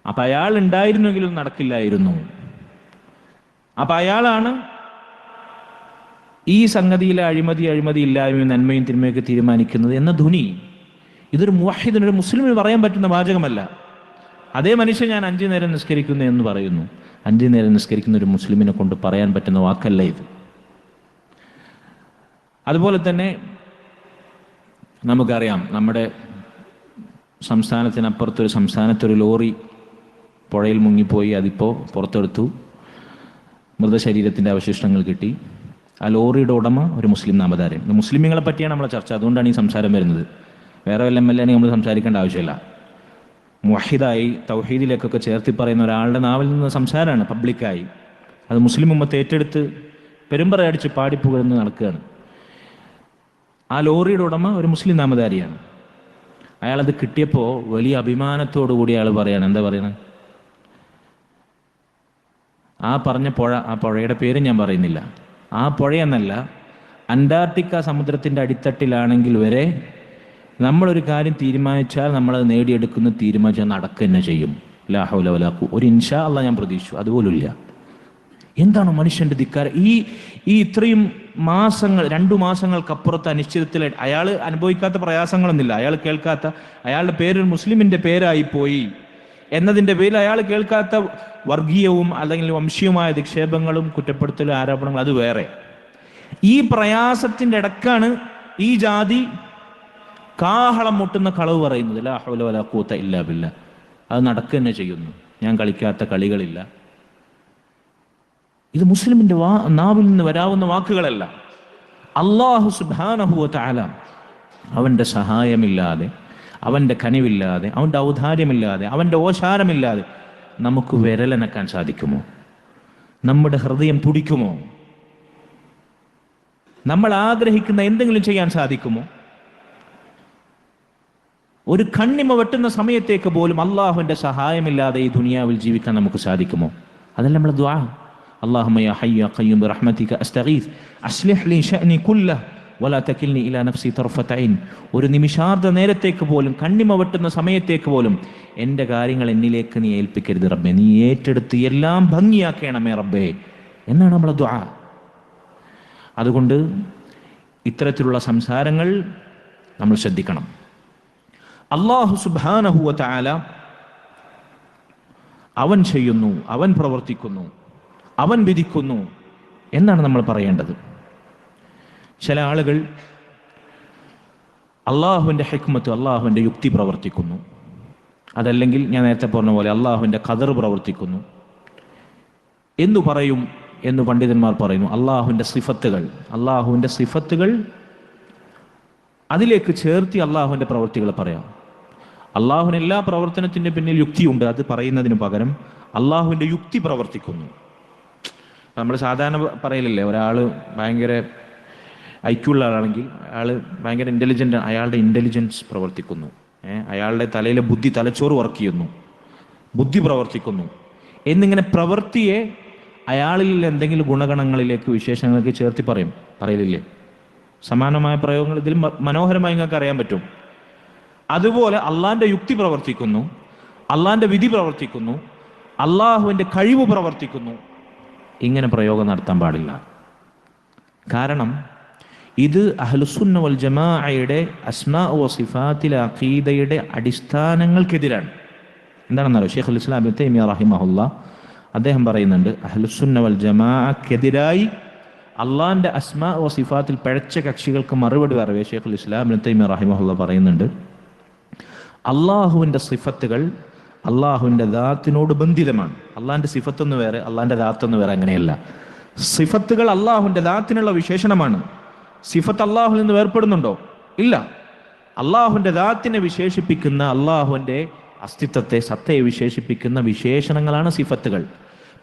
അപ്പം അയാൾ ഉണ്ടായിരുന്നെങ്കിലും നടക്കില്ലായിരുന്നു. അപ്പം അയാളാണ് ഈ സംഗതിയിലെ അഴിമതി ഇല്ലായ്മയും നന്മയും തിന്മയൊക്കെ തീരുമാനിക്കുന്നത് എന്ന ധ്വനി. ഇതൊരു മുവഹിദിന്, ഒരു മുസ്ലിമിന് പറയാൻ പറ്റുന്ന വാചകമല്ല. അതേ മനുഷ്യൻ ഞാൻ 5 നേരം നിസ്കരിക്കുന്നു എന്ന് പറയുന്നു. 5 നേരം നിസ്കരിക്കുന്ന ഒരു മുസ്ലിമിനെ കൊണ്ട് പറയാൻ പറ്റുന്ന വാക്കല്ല ഇത്. അതുപോലെ തന്നെ നമുക്കറിയാം, നമ്മുടെ സംസ്ഥാനത്തിനപ്പുറത്തൊരു സംസ്ഥാനത്തൊരു ലോറി പുഴയിൽ മുങ്ങിപ്പോയി. അതിപ്പോൾ പുറത്തെടുത്തു, മൃതശരീരത്തിൻ്റെ അവശിഷ്ടങ്ങൾ കിട്ടി. ആ ലോറിയുടെ ഉടമ ഒരു മുസ്ലിം നാമധാരൻ. മുസ്ലിമീങ്ങളെ പറ്റിയാണ് നമ്മളെ ചർച്ച, അതുകൊണ്ടാണ് ഈ സംസാരം വരുന്നത്. വേറെ വല്ല MLA നമ്മൾ സംസാരിക്കേണ്ട ആവശ്യമില്ല. മുവഹിദായി തൗഹീദിലേക്കൊക്കെ ചേർത്തി പറയുന്ന ഒരാളുടെ നാവിൽ നിന്ന് സംസാരമാണ് പബ്ലിക്കായി. അത് മുസ്ലിം ഉമ്മത്ത് ഏറ്റെടുത്ത് പെരുമ്പറയടിച്ച് പാടിപ്പുകഴ്ന്ന് നടക്കുകയാണ്. ആ ലോറിയുടെ ഉടമ ഒരു മുസ്ലിം നാമധാരിയാണ്. അയാളത് കിട്ടിയപ്പോൾ വലിയ അഭിമാനത്തോടു കൂടി അയാൾ പറയാണ്, എന്താ പറയണത്? ആ പറഞ്ഞ പുഴ, ആ പുഴയുടെ പേര് ഞാൻ പറയുന്നില്ല, ആ പുഴയെന്നല്ല, അന്റാർട്ടിക്ക സമുദ്രത്തിൻ്റെ അടിത്തട്ടിലാണെങ്കിൽ വരെ നമ്മളൊരു കാര്യം തീരുമാനിച്ചാൽ നമ്മളത് നേടിയെടുക്കുന്ന തീരുമാനിച്ചാൽ നടക്കുക തന്നെ ചെയ്യും. ലാ ഹൗല വലാ ഖുവത. ഒരു ഇൻഷാ അല്ലാഹ് ഞാൻ പ്രതീക്ഷിച്ചു, അതുപോലുമില്ല. എന്താണ് മനുഷ്യൻ്റെ ധിക്കാരം? ഈ ഇത്രയും മാസങ്ങൾ, 2 മാസങ്ങൾക്കപ്പുറത്ത് അനിശ്ചിതത്തിൽ അയാൾ അനുഭവിക്കാത്ത പ്രയാസങ്ങളൊന്നുമില്ല, അയാൾ കേൾക്കാത്ത, അയാളുടെ പേര് മുസ്ലിമിൻ്റെ പേരായി പോയി എന്നതിൻ്റെ പേരിൽ അയാൾ കേൾക്കാത്ത വർഗീയവും അല്ലെങ്കിൽ വംശീയമായ അധിക്ഷേപങ്ങളും കുറ്റപ്പെടുത്തലും ആരോപണങ്ങളും, അത് വേറെ. ഈ പ്രയാസത്തിൻ്റെ ഇടക്കാണ് ഈ ജാതി കാഹളം മുട്ടുന്ന കളവ് പറയുന്നത്. ലാ ഹൗല വലാ ഖുവത ഇല്ലാ ബില്ലാഹ്. അത് നടക്കുക തന്നെ ചെയ്യുന്നു. ഞാൻ കളിക്കാത്ത കളികളില്ല. ഇത് മുസ്ലിമിൻ്റെ നാവിൽ നിന്ന് വരാവുന്ന വാക്കുകളല്ല. അല്ലാഹു സുബ്ഹാനഹു വ തആല അവൻ്റെ സഹായമില്ലാതെ, അവൻ്റെ കനിവില്ലാതെ, അവൻ്റെ ഔദാര്യമില്ലാതെ, അവൻ്റെ ഓശാരമില്ലാതെ നമുക്ക് വിരലനക്കാൻ സാധിക്കുമോ? നമ്മുടെ ഹൃദയം തുടിക്കുമോ? നമ്മൾ ആഗ്രഹിക്കുന്ന എന്തെങ്കിലും ചെയ്യാൻ സാധിക്കുമോ? ഒരു കണ്ണിമ വെട്ടുന്ന സമയത്തേക്ക് പോലും അള്ളാഹുവിൻ്റെ സഹായമില്ലാതെ ഈ ദുനിയാവിൽ ജീവിക്കാൻ നമുക്ക് സാധിക്കുമോ? അതല്ല നമ്മളെ ദുആ. അല്ലാഹുമ്മ യാ ഹയ്യ യാ ഖയ്യൂം ബിറഹ്മതിക അസ്തഗീസ് അസ്ലിഹ് ലി ശഅനി കുല്ലഹ് വലാ തകിൽനി ഇലാ നഫ്സി തർഫത ഐൻ. ഒരു നിമിഷാർദ്ധ നേരത്തേക്ക് പോലും, കണ്ണിമ വെട്ടുന്ന സമയത്തേക്ക് പോലും എൻ്റെ കാര്യങ്ങൾ എന്നിലേക്ക് നീ ഏൽപ്പിക്കരുത് റബ്ബേ, നീ ഏറ്റെടുത്ത് എല്ലാം ഭംഗിയാക്കണമേ റബ്ബേ എന്നാണ് നമ്മളെ ദുആ. അതുകൊണ്ട് ഇത്തരത്തിലുള്ള സംസാരങ്ങൾ നമ്മൾ ശ്രദ്ധിക്കണം. അല്ലാഹു സുബ്ഹാനഹു വ തആല അവൻ ചെയ്യുന്നു, അവൻ പ്രവർത്തിക്കുന്നു, അവൻ വിധിക്കുന്നു എന്നാണ് നമ്മൾ പറയേണ്ടത്. ചില ആളുകൾ അള്ളാഹുവിൻ്റെ ഹിക്മത്ത്, അള്ളാഹുവിൻ്റെ യുക്തി പ്രവർത്തിക്കുന്നു, അതല്ലെങ്കിൽ ഞാൻ നേരത്തെ പറഞ്ഞ പോലെ അള്ളാഹുവിൻ്റെ ഖദർ പ്രവർത്തിക്കുന്നു എന്നു പറയും എന്ന് പണ്ഡിതന്മാർ പറയുന്നു. അള്ളാഹുവിൻ്റെ സിഫത്തുകൾ അതിലേക്ക് ചേർത്തി അള്ളാഹുവിൻ്റെ പ്രവൃത്തികൾ പറയാം. അള്ളാഹുവിന് എല്ലാ പ്രവർത്തനത്തിൻ്റെ പിന്നിൽ യുക്തിയുണ്ട്, അത് പറയുന്നതിന് പകരം അള്ളാഹുവിൻ്റെ യുക്തി പ്രവർത്തിക്കുന്നു. നമ്മൾ സാധാരണ പറയലില്ലേ, ഒരാൾ ഭയങ്കര ഐക്യുള്ള ആളാണെങ്കിൽ അയാൾ ഭയങ്കര ഇൻ്റലിജൻ്റ്, അയാളുടെ ഇൻ്റലിജൻസ് പ്രവർത്തിക്കുന്നു, അയാളുടെ തലയിലെ ബുദ്ധി, തലച്ചോറ് വർക്ക് ചെയ്യുന്നു, ബുദ്ധി പ്രവർത്തിക്കുന്നു എന്നിങ്ങനെ പ്രവൃത്തിയെ അയാളിൽ എന്തെങ്കിലും ഗുണഗണങ്ങളിലേക്ക്, വിശേഷങ്ങളിലേക്ക് ചേർത്തി പറയലില്ലേ? സമാനമായ പ്രയോഗങ്ങൾ ഇതിൽ മനോഹരമായി നിങ്ങൾക്ക് അറിയാൻ പറ്റും. അതുപോലെ അള്ളാഹിൻ്റെ യുക്തി പ്രവർത്തിക്കുന്നു, അള്ളാഹിൻ്റെ വിധി പ്രവർത്തിക്കുന്നു, അള്ളാഹുവിൻ്റെ കഴിവ് പ്രവർത്തിക്കുന്നു. ഇങ്ങനെ പ്രയോഗം നടത്താൻ പാടില്ല. കാരണം ഇത് അഹ്ലുസുന്ന വൽ ജമാഅയുടെ അസ്മാ വ സിഫാത്തിലെ അഖീദയുടെ അടിസ്ഥാനങ്ങൾക്കെതിരാണ്. എന്താണെന്നറിയോ? ഷെയ്ഖുൽ ഇസ്ലാം ഇബ്നു തൈമിയ്യ റഹിമഹുല്ലാഹ് അദ്ദേഹം പറയുന്നുണ്ട്, അഹ്ലുസുന്ന വൽ ജമാഅക്കെതിരായി അള്ളാഹിൻ്റെ അസ്മാ വ സിഫാത്തിൽ പിഴച്ച കക്ഷികൾക്ക് മറുപടി പറയവേ ഷെയ്ഖുൽ ഇസ്ലാം ഇബ്നു തൈമിയ്യ റഹിമഹുല്ലാഹ് പറയുന്നുണ്ട്, അള്ളാഹുവിൻ്റെ സിഫത്തുകൾ അള്ളാഹുവിൻ്റെ ദാത്തിനോട് ബന്ധിതമാണ്. അള്ളാഹിൻ്റെ സിഫത്തൊന്ന് വേറെ, അള്ളാഹിൻ്റെ ദാത്തൊന്ന് വേറെ, അങ്ങനെയല്ല. സിഫത്തുകൾ അള്ളാഹുവിൻ്റെ ദാത്തിനുള്ള വിശേഷണമാണ്. സിഫത്ത് അള്ളാഹുവിൽ നിന്ന് വേർപ്പെടുന്നുണ്ടോ? ഇല്ല. അള്ളാഹുവിൻ്റെ ദാത്തിനെ വിശേഷിപ്പിക്കുന്ന, അള്ളാഹുവിൻ്റെ അസ്തിത്വത്തെ, സത്തയെ വിശേഷിപ്പിക്കുന്ന വിശേഷണങ്ങളാണ് സിഫത്തുകൾ.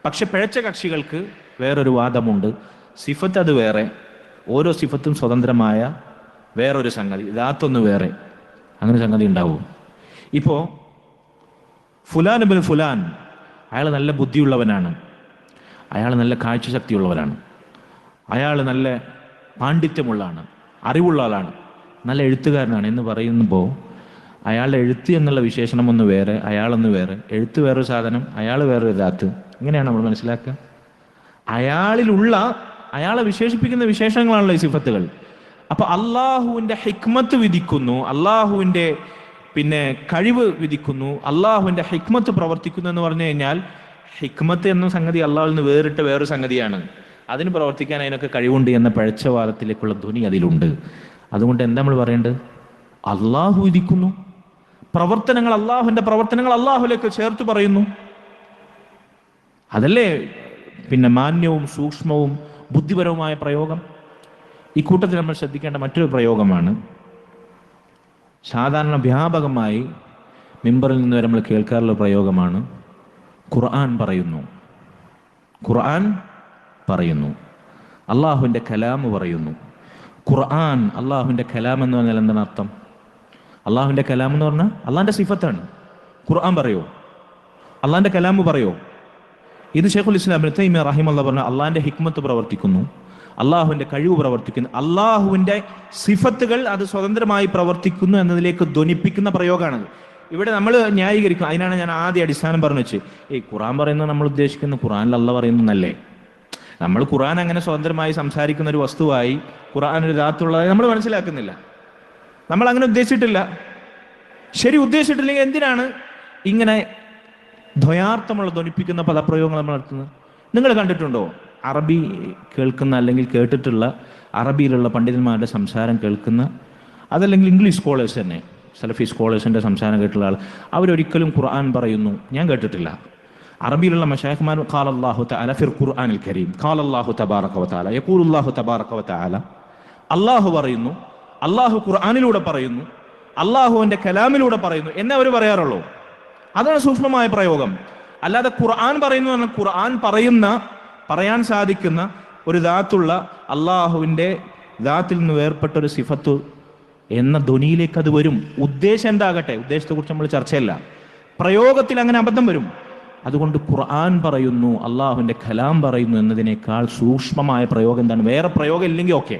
പക്ഷെ പിഴച്ച കക്ഷികൾക്ക് വേറൊരു വാദമുണ്ട്, സിഫത്ത് അത് വേറെ, ഓരോ സിഫത്തും സ്വതന്ത്രമായ വേറൊരു സംഗതി, ദാത്തൊന്ന് വേറെ, അങ്ങനെ സംഗതി ഉണ്ടാവും. ഇപ്പോൾ ഫുലാൻ ഇബ്നു ഫുലാൻ, അയാൾ നല്ല ബുദ്ധിയുള്ളവനാണ്, അയാൾ നല്ല കാഴ്ചശക്തിയുള്ളവരാണ്, അയാൾ നല്ല പാണ്ഡിത്യമുള്ളതാണ്, അറിവുള്ള ആളാണ്, നല്ല എഴുത്തുകാരനാണ് എന്ന് പറയുമ്പോൾ അയാളുടെ എഴുത്ത് എന്നുള്ള വിശേഷണം ഒന്ന് വേറെ, അയാളൊന്ന് വേറെ, എഴുത്ത് വേറൊരു സാധനം, അയാൾ വേറൊരു ദാത്ത്, ഇങ്ങനെയാണ് നമ്മൾ മനസ്സിലാക്കുക. അയാളിലുള്ള, അയാളെ വിശേഷിപ്പിക്കുന്ന വിശേഷങ്ങളാണല്ലോ ഈ സിഫത്തുകൾ. അപ്പൊ അള്ളാഹുവിൻ്റെ ഹിക്മത്ത് വിധിക്കുന്നു, അള്ളാഹുവിൻ്റെ കഴിവ് വിധിക്കുന്നു, അള്ളാഹുവിൻ്റെ ഹിക്മത്ത് പ്രവർത്തിക്കുന്നു എന്ന് പറഞ്ഞു കഴിഞ്ഞാൽ, ഹിക്മത്ത് എന്ന സംഗതി അള്ളാഹുവിൽ നിന്ന് വേറിട്ട വേറൊരു സംഗതിയാണ്, അതിന് പ്രവർത്തിക്കാൻ അതിനൊക്കെ കഴിവുണ്ട് എന്ന പഴച്ചവാദത്തിലേക്കുള്ള ധ്വനി അതിലുണ്ട്. അതുകൊണ്ട് എന്താ നമ്മൾ പറയേണ്ടത്? അള്ളാഹു വിധിക്കുന്നു, പ്രവർത്തനങ്ങൾ, അള്ളാഹുവിൻ്റെ പ്രവർത്തനങ്ങൾ അള്ളാഹുലേക്ക് ചേർത്ത് പറയുന്നു. അതല്ലേ മാന്യവും സൂക്ഷ്മവും ബുദ്ധിപരവുമായ പ്രയോഗം. ഈ കൂട്ടത്തിൽ നമ്മൾ ശ്രദ്ധിക്കേണ്ട മറ്റൊരു പ്രയോഗമാണ്, സാധാരണ വ്യാപകമായി മിമ്പറിൽ നിന്ന് വരെ നമ്മൾ കേൾക്കാറുള്ള പ്രയോഗമാണ്, ഖുർആൻ പറയുന്നു, ഖുർആൻ പറയുന്നു, അള്ളാഹുവിൻ്റെ കലാം പറയുന്നു. ഖുർആൻ അള്ളാഹുവിൻ്റെ കലാം എന്ന് പറഞ്ഞാൽ എന്താണ് അർത്ഥം? അള്ളാഹുവിൻ്റെ കലാം എന്ന് പറഞ്ഞാൽ അള്ളാഹിൻ്റെ സിഫത്താണ്. ഖുർആൻ പറയോ? അള്ളാഹിൻ്റെ കലാം പറയോ? ഇത് ഷെയ്ഖുൽ ഇസ്ലാം ഇബ്നു തൈമിയ്യ റഹിമഹുല്ലാഹ് പറഞ്ഞ അള്ളാഹിൻ്റെ ഹിക്മത്ത് പ്രവർത്തിക്കുന്നു, അള്ളാഹുവിൻ്റെ കഴിവ് പ്രവർത്തിക്കുന്നു, അള്ളാഹുവിൻ്റെ സിഫത്തുകൾ അത് സ്വതന്ത്രമായി പ്രവർത്തിക്കുന്നു എന്നതിലേക്ക് ധ്വനിപ്പിക്കുന്ന പ്രയോഗമാണ്. ഇവിടെ നമ്മൾ ന്യായീകരിക്കും. അതിനാണ് ഞാൻ ആദ്യ അടിസ്ഥാനം പറഞ്ഞു വെച്ച്, ഖുർആൻ പറയുന്നത് നമ്മൾ ഉദ്ദേശിക്കുന്ന ഖുർആനിൽ അള്ളാഹ് പറയുന്നല്ലേ. നമ്മൾ ഖുർആൻ അങ്ങനെ സ്വതന്ത്രമായി സംസാരിക്കുന്ന ഒരു വസ്തുവായി, ഖുർആൻ ഒരു ദാത്തുള്ളതായി നമ്മൾ മനസ്സിലാക്കുന്നില്ല. നമ്മൾ അങ്ങനെ ഉദ്ദേശിച്ചിട്ടില്ല. ശരി, ഉദ്ദേശിച്ചിട്ടില്ലെങ്കിൽ എന്തിനാണ് ഇങ്ങനെ ദ്വയാർത്ഥമുള്ള ധ്വനിപ്പിക്കുന്ന പദപ്രയോഗങ്ങൾ നമ്മൾ നടത്തുന്നത്? നിങ്ങൾ കണ്ടിട്ടുണ്ടോ അറബി കേൾക്കുന്ന, അല്ലെങ്കിൽ കേട്ടിട്ടുള്ള അറബിയിലുള്ള പണ്ഡിതന്മാരുടെ സംസാരം കേൾക്കുന്ന, അതല്ലെങ്കിൽ ഇംഗ്ലീഷ് സ്കോളേഴ്സ് തന്നെ, സലഫി സ്കോളേഴ്സിൻ്റെ സംസാരം കേട്ടുള്ള ആൾ, അവരൊരിക്കലും ഖുർആൻ പറയുന്നു ഞാൻ കേട്ടിട്ടില്ല. അറബിയിലുള്ള മശായിഖ്മാർ ഖാല അല്ലാഹു തആല ഫിൽ ഖുർആനിൽ കരീം, ഖാല അല്ലാഹു തബാറക വ തആല, യഖൂലു അല്ലാഹു തബാറക വ തആല, അല്ലാഹു പറയുന്നു, അല്ലാഹു ഖുർആനിലൂടെ പറയുന്നു, അല്ലാഹുവിൻ്റെ കലാമിലൂടെ പറയുന്നു എന്നേ അവർ പറയാറുള്ളൂ. അതാണ് സൂക്ഷ്മമായ പ്രയോഗം. അല്ലാതെ ഖുർആൻ പറയുന്നു പറഞ്ഞാൽ ഖുർആൻ പറയാൻ സാധിക്കുന്ന ഒരു ദാത്തുള്ള അള്ളാഹുവിൻ്റെ ദാത്തിൽ നിന്ന് വേർപ്പെട്ടൊരു സിഫത്ത് എന്ന ധ്വനിയിലേക്ക് അത് വരും. ഉദ്ദേശം എന്താകട്ടെ, ഉദ്ദേശത്തെക്കുറിച്ച് നമ്മൾ ചർച്ചയല്ല, പ്രയോഗത്തിൽ അങ്ങനെ അബദ്ധം വരും. അതുകൊണ്ട് ഖുർആൻ പറയുന്നു, അള്ളാഹുവിൻ്റെ കലാം പറയുന്നു എന്നതിനേക്കാൾ സൂക്ഷ്മമായ പ്രയോഗം എന്താണ്? വേറെ പ്രയോഗം ഇല്ലെങ്കിൽ ഓക്കെ,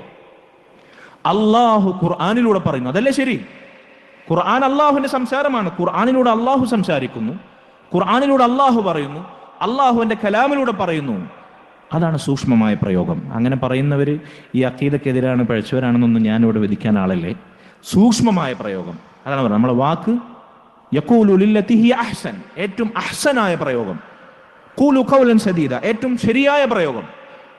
അള്ളാഹു ഖുർആനിലൂടെ പറയുന്നു, അതല്ലേ ശരി? ഖുർആൻ അള്ളാഹുവിൻ്റെ സംസാരമാണ്. ഖുർആനിലൂടെ അള്ളാഹു സംസാരിക്കുന്നു, ഖുർആനിലൂടെ അള്ളാഹു പറയുന്നു, അള്ളാഹുവിൻ്റെ കലാമിലൂടെ പറയുന്നു. അതാണ് സൂക്ഷ്മമായ പ്രയോഗം. അങ്ങനെ പറയുന്നവർ ഈ അഖീദക്കെതിരാണ്, പഴച്ചവരാണെന്നൊന്നും ഞാനിവിടെ വിധിക്കാൻ ആളല്ലേ. സൂക്ഷ്മമായ പ്രയോഗം അതാണ് പറയുന്നത്. നമ്മളെ വാക്ക് യഖൂലു ലില്ലതി ഹിയ അഹ്സൻ, ഏറ്റവും അഹ്സനായ പ്രയോഗം. ഖൂലു ഖൗലൻ സദീദ, ഏറ്റവും ശരിയായ പ്രയോഗം.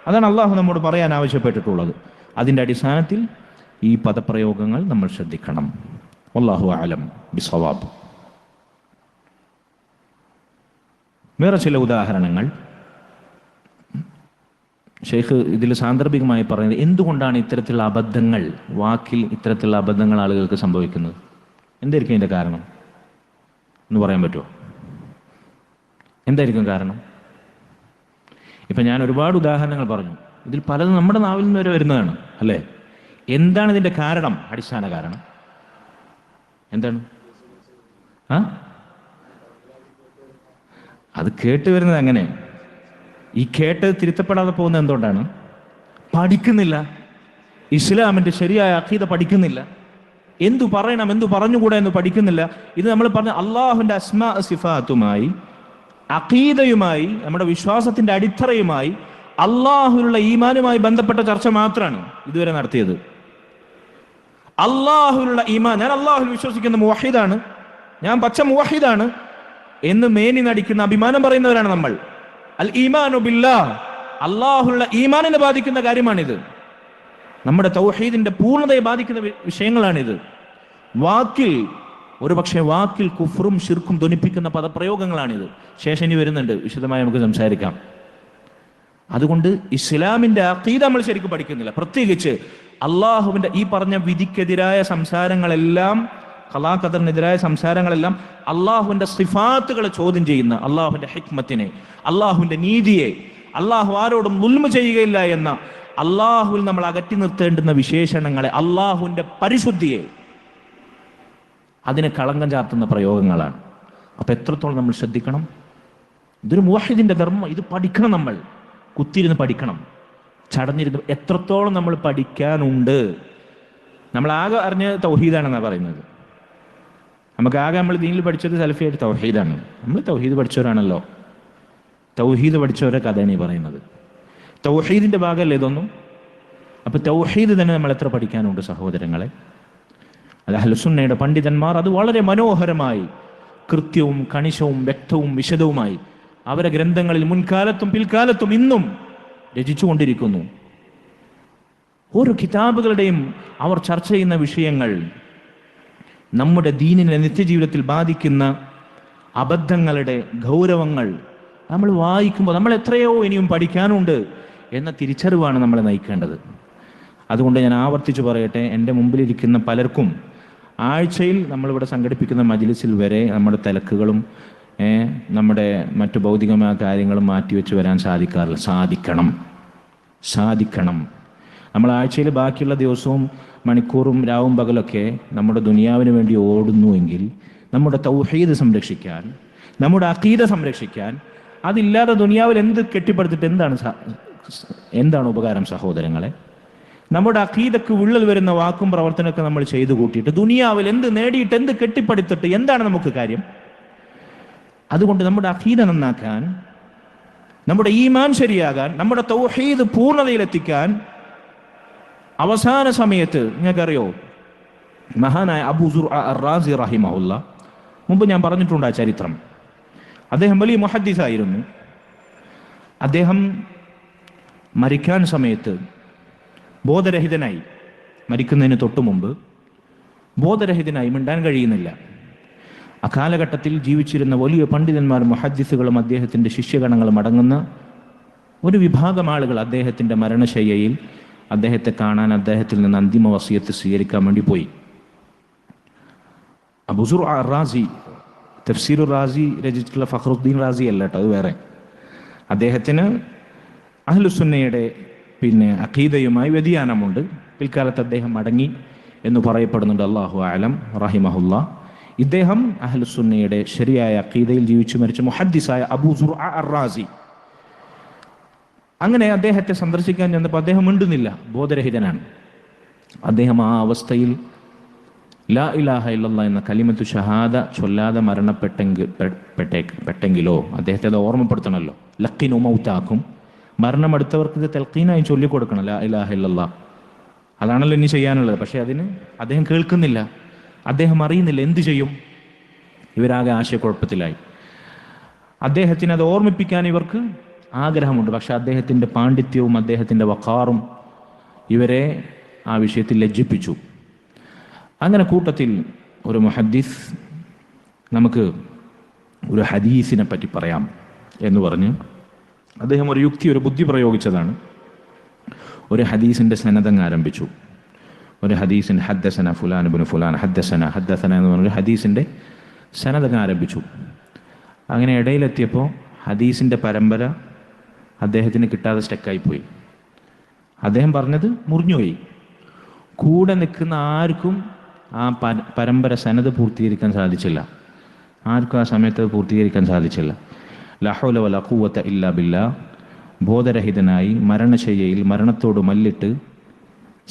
അതാണ് അള്ളാഹു നമ്മോട് പറയാൻ ആവശ്യപ്പെട്ടിട്ടുള്ളത്. അതിൻ്റെ അടിസ്ഥാനത്തിൽ ഈ പദപ്രയോഗങ്ങൾ നമ്മൾ ശ്രദ്ധിക്കണം. വല്ലാഹു അഅലം ബിസ്സവാബ്. വേറെ ചില ഉദാഹരണങ്ങൾ ഷെയ്ഖ് ഇതിൽ സാന്ദർഭികമായി പറയുന്നത്, എന്തുകൊണ്ടാണ് ഇത്തരത്തിലുള്ള അബദ്ധങ്ങൾ, വാക്കിൽ ഇത്തരത്തിലുള്ള അബദ്ധങ്ങൾ ആളുകൾക്ക് സംഭവിക്കുന്നത്? എന്തായിരിക്കും ഇതിൻ്റെ കാരണം എന്ന് പറയാൻ പറ്റുമോ? എന്തായിരിക്കും കാരണം? ഇപ്പം ഞാൻ ഒരുപാട് ഉദാഹരണങ്ങൾ പറഞ്ഞു, ഇതിൽ പലതും നമ്മുടെ നാവിൽ നിന്ന് വരെ വരുന്നതാണ് അല്ലേ? എന്താണ് ഇതിൻ്റെ കാരണം? അടിസ്ഥാന കാരണം എന്താണ്? അത് കേട്ട് വരുന്നത് അങ്ങനെ. ഈ കേട്ടത് തിരുത്തപ്പെടാതെ പോകുന്നത് എന്തുകൊണ്ടാണ്? പഠിക്കുന്നില്ല, ഇസ്ലാമിൻ്റെ ശരിയായ അഖീദ പഠിക്കുന്നില്ല. എന്തു പറയണം, എന്തു പറഞ്ഞുകൂടാ എന്ന് പഠിക്കുന്നില്ല. ഇത് നമ്മൾ പറഞ്ഞ അള്ളാഹുവിൻ്റെ അസ്മാ സിഫാത്തുമായി, അഖീദയുമായി, നമ്മുടെ വിശ്വാസത്തിൻ്റെ അടിത്തറയുമായി, അള്ളാഹുവിലുള്ള ഈമാനുമായി ബന്ധപ്പെട്ട ചർച്ച മാത്രമാണ് ഇതുവരെ നടത്തിയത്. അള്ളാഹുവിലുള്ള ഈമാൻ, ഞാൻ അള്ളാഹുവിൽ വിശ്വസിക്കുന്ന മുവഹിദാണ്, ഞാൻ പച്ച മുവഹിദാണ് എന്ന് മേനി നടിക്കുന്ന, അഭിമാനം പറയുന്നവരാണ് നമ്മൾ. അൽ ഈമാനു ബില്ലാഹ്, അള്ളാഹുള്ള ഈമാനിനെ ബാധിക്കുന്ന കാര്യമാണിത്. നമ്മുടെ തൗഹീദിന്റെ പൂർണ്ണതയെ ബാധിക്കുന്ന വിഷയങ്ങളാണിത്. വാക്കിൽ, ഒരുപക്ഷെ വാക്കിൽ കുഫ്റും ശിർക്കും ധ്വനിപ്പിക്കുന്ന പദപ്രയോഗങ്ങളാണിത്. ശേഷം ഇനി വരുന്നുണ്ട്, വിശദമായി നമുക്ക് സംസാരിക്കാം. അതുകൊണ്ട് ഇസ്ലാമിന്റെ അഖീദ നമ്മൾ ശരിക്കും പഠിക്കുന്നില്ല. പ്രത്യേകിച്ച് അള്ളാഹുവിന്റെ ഈ പറഞ്ഞ വിധിക്കെതിരായ സംസാരങ്ങളെല്ലാം, ഖലാ ഖദറിനെതിരായ സംസാരങ്ങളെല്ലാം അള്ളാഹുവിന്റെ സിഫാത്തുകളെ ചോദ്യം ചെയ്യുന്ന, അള്ളാഹുവിന്റെ ഹിക്മത്തിനെ, അള്ളാഹുവിന്റെ നീതിയെ, അള്ളാഹു ആരോടും ദുൽമ ചെയ്യുകയില്ല എന്ന, അള്ളാഹുവിൽ നമ്മൾ അകറ്റി നിർത്തേണ്ടുന്ന വിശേഷണങ്ങളെ, അള്ളാഹുവിന്റെ പരിശുദ്ധിയെ, അതിനെ കളങ്കം ചാർത്തുന്ന പ്രയോഗങ്ങളാണ്. അപ്പൊ എത്രത്തോളം നമ്മൾ ശ്രദ്ധിക്കണം. ഇതൊരു മുവഹിദിന്റെ ധർമ്മം, ഇത് പഠിക്കണം. നമ്മൾ കുത്തിയിരുന്ന് പഠിക്കണം, ചടഞ്ഞിരുന്ന്. എത്രത്തോളം നമ്മൾ പഠിക്കാനുണ്ട്. നമ്മൾ ആകെ അറിഞ്ഞ തൗഹീദാണെന്നാണ് പറയുന്നത്. നമുക്ക് ആകെ നമ്മൾ ദീനിൽ പഠിച്ചത് സലഫിയായിട്ട് തൗഹീദാണ്. നമ്മൾ തൗഹീദ് പഠിച്ചവരാണല്ലോ. തൗഹീദ് പഠിച്ചവരെ കഥയാണ് ഈ പറയുന്നത്. തൗഹീദിന്റെ ഭാഗമല്ലേ ഇതൊന്നും? അപ്പൊ തൗഹീദ് തന്നെ നമ്മൾ എത്ര പഠിക്കാനുണ്ട് സഹോദരങ്ങളെ. അത് അഹ്ലുസുന്നയുടെ പണ്ഡിതന്മാർ അത് വളരെ മനോഹരമായി, കൃത്യവും കണിശവും വ്യക്തവും വിശദവുമായി അവരെ ഗ്രന്ഥങ്ങളിൽ മുൻകാലത്തും പിൽക്കാലത്തും ഇന്നും രചിച്ചുകൊണ്ടിരിക്കുന്നു. ഓരോ കിതാബുകളുടെയും അവർ ചർച്ച ചെയ്യുന്ന വിഷയങ്ങൾ, നമ്മുടെ ദീനിനെ നിത്യജീവിതത്തിൽ ബാധിക്കുന്ന അബദ്ധങ്ങളുടെ ഗൗരവങ്ങൾ നമ്മൾ വായിക്കുമ്പോൾ നമ്മൾ എത്രയോ ഇനിയും പഠിക്കാനുണ്ട് എന്ന തിരിച്ചറിവാണ് നമ്മളെ നയിക്കേണ്ടത്. അതുകൊണ്ട് ഞാൻ ആവർത്തിച്ചു പറയട്ടെ, എൻ്റെ മുമ്പിലിരിക്കുന്ന പലർക്കും ആഴ്ചയിൽ നമ്മളിവിടെ സംഘടിപ്പിക്കുന്ന മജ്ലിസിൽ വരെ നമ്മുടെ തിലക്കുകളും നമ്മുടെ മറ്റു ഭൗതികമായ കാര്യങ്ങളും മാറ്റിവെച്ച് വരാൻ സാധിക്കാറില്ല. സാധിക്കണം. നമ്മൾ ആഴ്ചയിൽ ബാക്കിയുള്ള ദിവസവും മണിക്കൂറും രാവും പകലൊക്കെ നമ്മുടെ ദുനിയാവിന് വേണ്ടി ഓടുന്നുവെങ്കിൽ, നമ്മുടെ തൗഹീദ് സംരക്ഷിക്കാൻ, നമ്മുടെ അഖീദ സംരക്ഷിക്കാൻ, അതില്ലാതെ ദുനിയാവിൽ എന്ത് കെട്ടിപ്പടുത്തിട്ട് എന്താണ് ഉപകാരം സഹോദരങ്ങളെ? നമ്മുടെ അഖീദക്ക് വിള്ളൽ വരുന്ന വാക്കും പ്രവർത്തനമൊക്കെ നമ്മൾ ചെയ്തു കൂട്ടിയിട്ട് ദുനിയാവിൽ എന്ത് നേടിയിട്ട്, എന്ത് കെട്ടിപ്പടുത്തിട്ട് എന്താണ് നമുക്ക് കാര്യം? അതുകൊണ്ട് നമ്മുടെ അഖീദ നന്നാക്കാൻ, നമ്മുടെ ഈമാൻ ശരിയാകാൻ, നമ്മുടെ തൗഹീദ് പൂർണ്ണതയിലെത്തിക്കാൻ അവസാന സമയത്ത്, നിങ്ങൾക്കറിയോ, മഹാനായ അബൂ സുർഅ അർ-റാസി റഹിമഹുല്ല, മുമ്പ് ഞാൻ പറഞ്ഞിട്ടുണ്ട് ആ ചരിത്രം. അദ്ദേഹം വലിയ മുഹദ്ദിസായിരുന്നു. അദ്ദേഹം മരിക്കാൻ സമയത്ത് ബോധരഹിതനായി, മരിക്കുന്നതിന് തൊട്ടു മുമ്പ് ബോധരഹിതനായി, മിണ്ടാൻ കഴിയുന്നില്ല. അക്കാലഘട്ടത്തിൽ ജീവിച്ചിരുന്ന വലിയ പണ്ഡിതന്മാരും മുഹദ്ദിസുകളും അദ്ദേഹത്തിൻ്റെ ശിഷ്യഗണങ്ങളും അടങ്ങുന്ന ഒരു വിഭാഗം ആളുകൾ അദ്ദേഹത്തിൻ്റെ മരണശയ്യയിൽ അദ്ദേഹത്തെ കാണാൻ, അദ്ദേഹത്തിൽ നിന്ന് അന്തിമ വസിയത്ത് സ്വീകരിക്കാൻ വേണ്ടി പോയി. അബൂ സുർഅ അർ-റാസി, തഫ്സീർ റാസി രചിച്ചിട്ടുള്ള ഫഖ്റുദ്ദീൻ റാസി അല്ല കേട്ടോ, അത് വേറെ. അദ്ദേഹത്തിന് അഹ്ലുസുന്നയുടെ അഖീദയുമായി വ്യതിയാനമുണ്ട്. പിൽക്കാലത്ത് അദ്ദേഹം മടങ്ങി എന്ന് പറയപ്പെടുന്നുണ്ട്. അല്ലാഹു അഅലം റഹിമഹുല്ലാ. ഇദ്ദേഹം അഹ്ലുസുന്നയുടെ ശരിയായ അഖീദയിൽ ജീവിച്ചു മരിച്ച മുഹദ്ദിസായ അബൂ സുർഅ അർ-റാസി. അങ്ങനെ അദ്ദേഹത്തെ സന്ദർശിക്കാൻ ചെന്നപ്പോൾ അദ്ദേഹം മിണ്ടുന്നില്ല, ബോധരഹിതനാണ്. അദ്ദേഹം ആ അവസ്ഥയിൽ ലാ ഇലാഹ ഇല്ലല്ലാഹ് എന്ന കലിമത്തു ഷഹാദ ചൊല്ലാതെ മരണപ്പെട്ടെങ്കിലോ അദ്ദേഹത്തെ അത് ഓർമ്മപ്പെടുത്തണമല്ലോ. ലഖീനു മൗതാക്കും, മരണമെടുത്തവർക്ക് ഇത് തൽഖീനായി ചൊല്ലിക്കൊടുക്കണം ലാ ഇലാഹ ഇല്ലല്ലാഹ്. അതാണല്ലോ ഇനി ചെയ്യാനുള്ളത്. പക്ഷെ അതിന് അദ്ദേഹം കേൾക്കുന്നില്ല, അദ്ദേഹം അറിയുന്നില്ല. എന്തു ചെയ്യും? ഇവരാകെ ആശയക്കുഴപ്പത്തിലായി. അദ്ദേഹത്തിന് അത് ഓർമ്മിപ്പിക്കാൻ ഇവർക്ക് ആഗ്രഹമുണ്ട്. പക്ഷെ അദ്ദേഹത്തിൻ്റെ പാണ്ഡിത്യവും അദ്ദേഹത്തിൻ്റെ വഖാറും ഇവരെ ആ വിഷയത്തിൽ ലജ്ജിപ്പിച്ചു. അങ്ങനെ കൂട്ടത്തിൽ ഒരു മുഹദ്ദിസ് നമുക്ക് ഒരു ഹദീസിനെ പറ്റി പറയാം എന്ന് പറഞ്ഞ് അദ്ദേഹം ഒരു യുക്തി, ഒരു ബുദ്ധി പ്രയോഗിച്ചതാണ്. ഒരു ഹദീസിൻ്റെ സനദങ്ങ് ആരംഭിച്ചു. ഒരു ഹദീസിൻ്റെ ഹദ്ദസന ഫുലാൻ ഇബ്നു ഫുലാൻ ഹദ്ദസന എന്ന് പറഞ്ഞൊരു ഹദീസിൻ്റെ സനദങ്ങ് ആരംഭിച്ചു. അങ്ങനെ ഇടയിലെത്തിയപ്പോൾ ഹദീസിൻ്റെ പരമ്പര അദ്ദേഹത്തിന് കിട്ടാതെ സ്റ്റക്കായിപ്പോയി. അദ്ദേഹം പറഞ്ഞത് മുറിഞ്ഞുപോയി. കൂടെ നിൽക്കുന്ന ആർക്കും ആ പരമ്പര സനദ് പൂർത്തീകരിക്കാൻ സാധിച്ചില്ല. ആർക്കും ആ സമയത്ത് പൂർത്തീകരിക്കാൻ സാധിച്ചില്ല. ലാ ഹൗല വലാ ഖുവത ഇല്ലാ ബില്ലാഹ്. ബോധരഹിതനായി മരണശയ്യയിൽ മരണത്തോട് മല്ലിട്ട്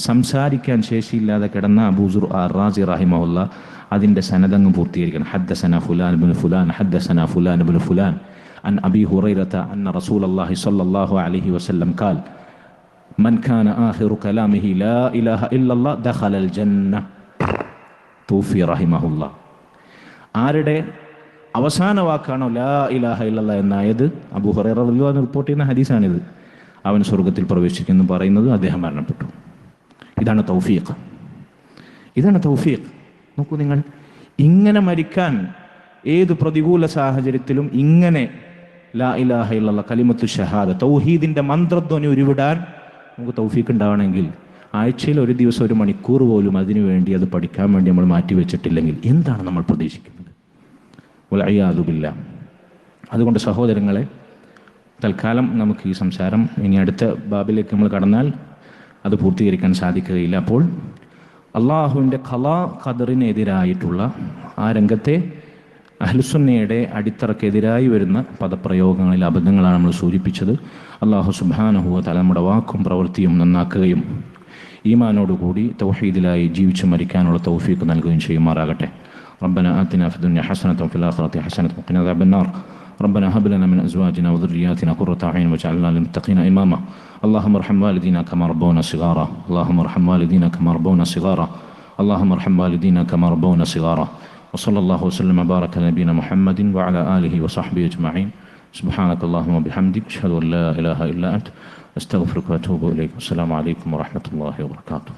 സംസാരിക്കാൻ ശേഷിയില്ലാതെ കിടന്ന അബൂ സുർഅ അർ-റാസി റഹിമഹുല്ലാ അതിൻ്റെ സനദങ്ങ് പൂർത്തീകരിക്കണം. ഹദ്ദസന ഫുലാൻ ഇബ്നു ഫുലാൻ ഹദ്ദസന ഫുലാൻ ഇബ്നു ഫുലാൻ അൻ അബീ ഹുറൈറത അന്ന റസൂലല്ലാഹി സ്വല്ലല്ലാഹു അലൈഹി വസല്ലം ഖാൽ മൻ കാന ആഖിറു കലാമിഹി ലാ ഇലാഹ ഇല്ലല്ലാഹ് ദഖലൽ ജന്ന. തൂഫി റഹിമഹുല്ലാ. ആരുടെ അവസാന വാക്കാണോ ലാ ഇലാഹ ഇല്ലല്ലാഹ് എന്നായത്, അബൂ ഹുറൈറ റളിയല്ലാഹു അൻഹു റിപ്പോർട്ട് ചെയ്യുന്ന ഹദീസാണിത്, അവൻ സ്വർഗത്തിൽ പ്രവേശിക്കുമെന്ന് പറയുന്നത് അദ്ദേഹം മരണപ്പെട്ടു. ഇതാണ് തൗഫീഖ്. ഇതാണ് തൗഫീഖ്. നോക്കൂ നിങ്ങൾ, ഇങ്ങനെ മരിക്കാൻ ഏത് പ്രതികൂല സാഹചര്യത്തിലും ഇങ്ങനെ ലാ ഇലാഹ ഇല്ലല്ലാഹ് കലിമത്തു ഷഹാദ തൗഹീദിൻ്റെ മന്ത്രധ്വനി ഉരുവിടാൻ നമുക്ക് തൗഫീഖ് ഉണ്ടാവണമെങ്കിൽ ആഴ്ചയിൽ ഒരു ദിവസം 1 മണിക്കൂർ പോലും അതിനു വേണ്ടി അത് പഠിക്കാൻ വേണ്ടി നമ്മൾ മാറ്റിവെച്ചിട്ടില്ലെങ്കിൽ എന്താണ് നമ്മൾ പ്രതീക്ഷിക്കുന്നത്? വൽഇയാദു ബില്ലാഹ്. അതുകൊണ്ട് സഹോദരങ്ങളെ, തൽക്കാലം നമുക്ക് ഈ സംസാരം ഇനി അടുത്ത ബാബിലേക്ക് നമ്മൾ കടന്നാൽ അത് പൂർത്തീകരിക്കാൻ സാധിക്കുകയില്ല. അപ്പോൾ അള്ളാഹുവിൻ്റെ ഖളാ ഖദറിനെതിരായിട്ടുള്ള ആ രംഗത്തെ അഹ്ലുസുന്നയുടെ അടിത്തറക്കെതിരായി വരുന്ന പദപ്രയോഗങ്ങളിൽ അബദ്ധങ്ങളാണ് നമ്മൾ സൂചിപ്പിച്ചത്. അള്ളാഹു സുബ്ഹാനഹു വ തആല നമ്മുടെ വാക്കും പ്രവൃത്തിയും നന്നാക്കുകയും ഈമാനോടുകൂടി തൗഹീദിലായി ജീവിച്ചു മരിക്കാനുള്ള തൗഫീഖ് നൽകുകയും ചെയ്യുമാറാകട്ടെ. ربنا آتنا في الدنيا حسنة وفي الآخرة حسنة وقنا عذاب النار. ربنا هب لنا من أزواجنا وذرياتنا قرة أعين واجعلنا للمتقين إماما. اللهم ارحم والدينا كما ربونا صغارا. اللهم ارحم والدينا كما ربونا صغارا. اللهم ارحم والدينا كما ربونا صغارا. وصلى الله وسلم وبارك على نبينا محمد وعلى آله وصحبه أجمعين. سبحانك اللهم وبحمدك أشهد أن لا إله إلا أنت أستغفرك وأتوب إليك. والسلام عليكم ورحمة الله وبركاته.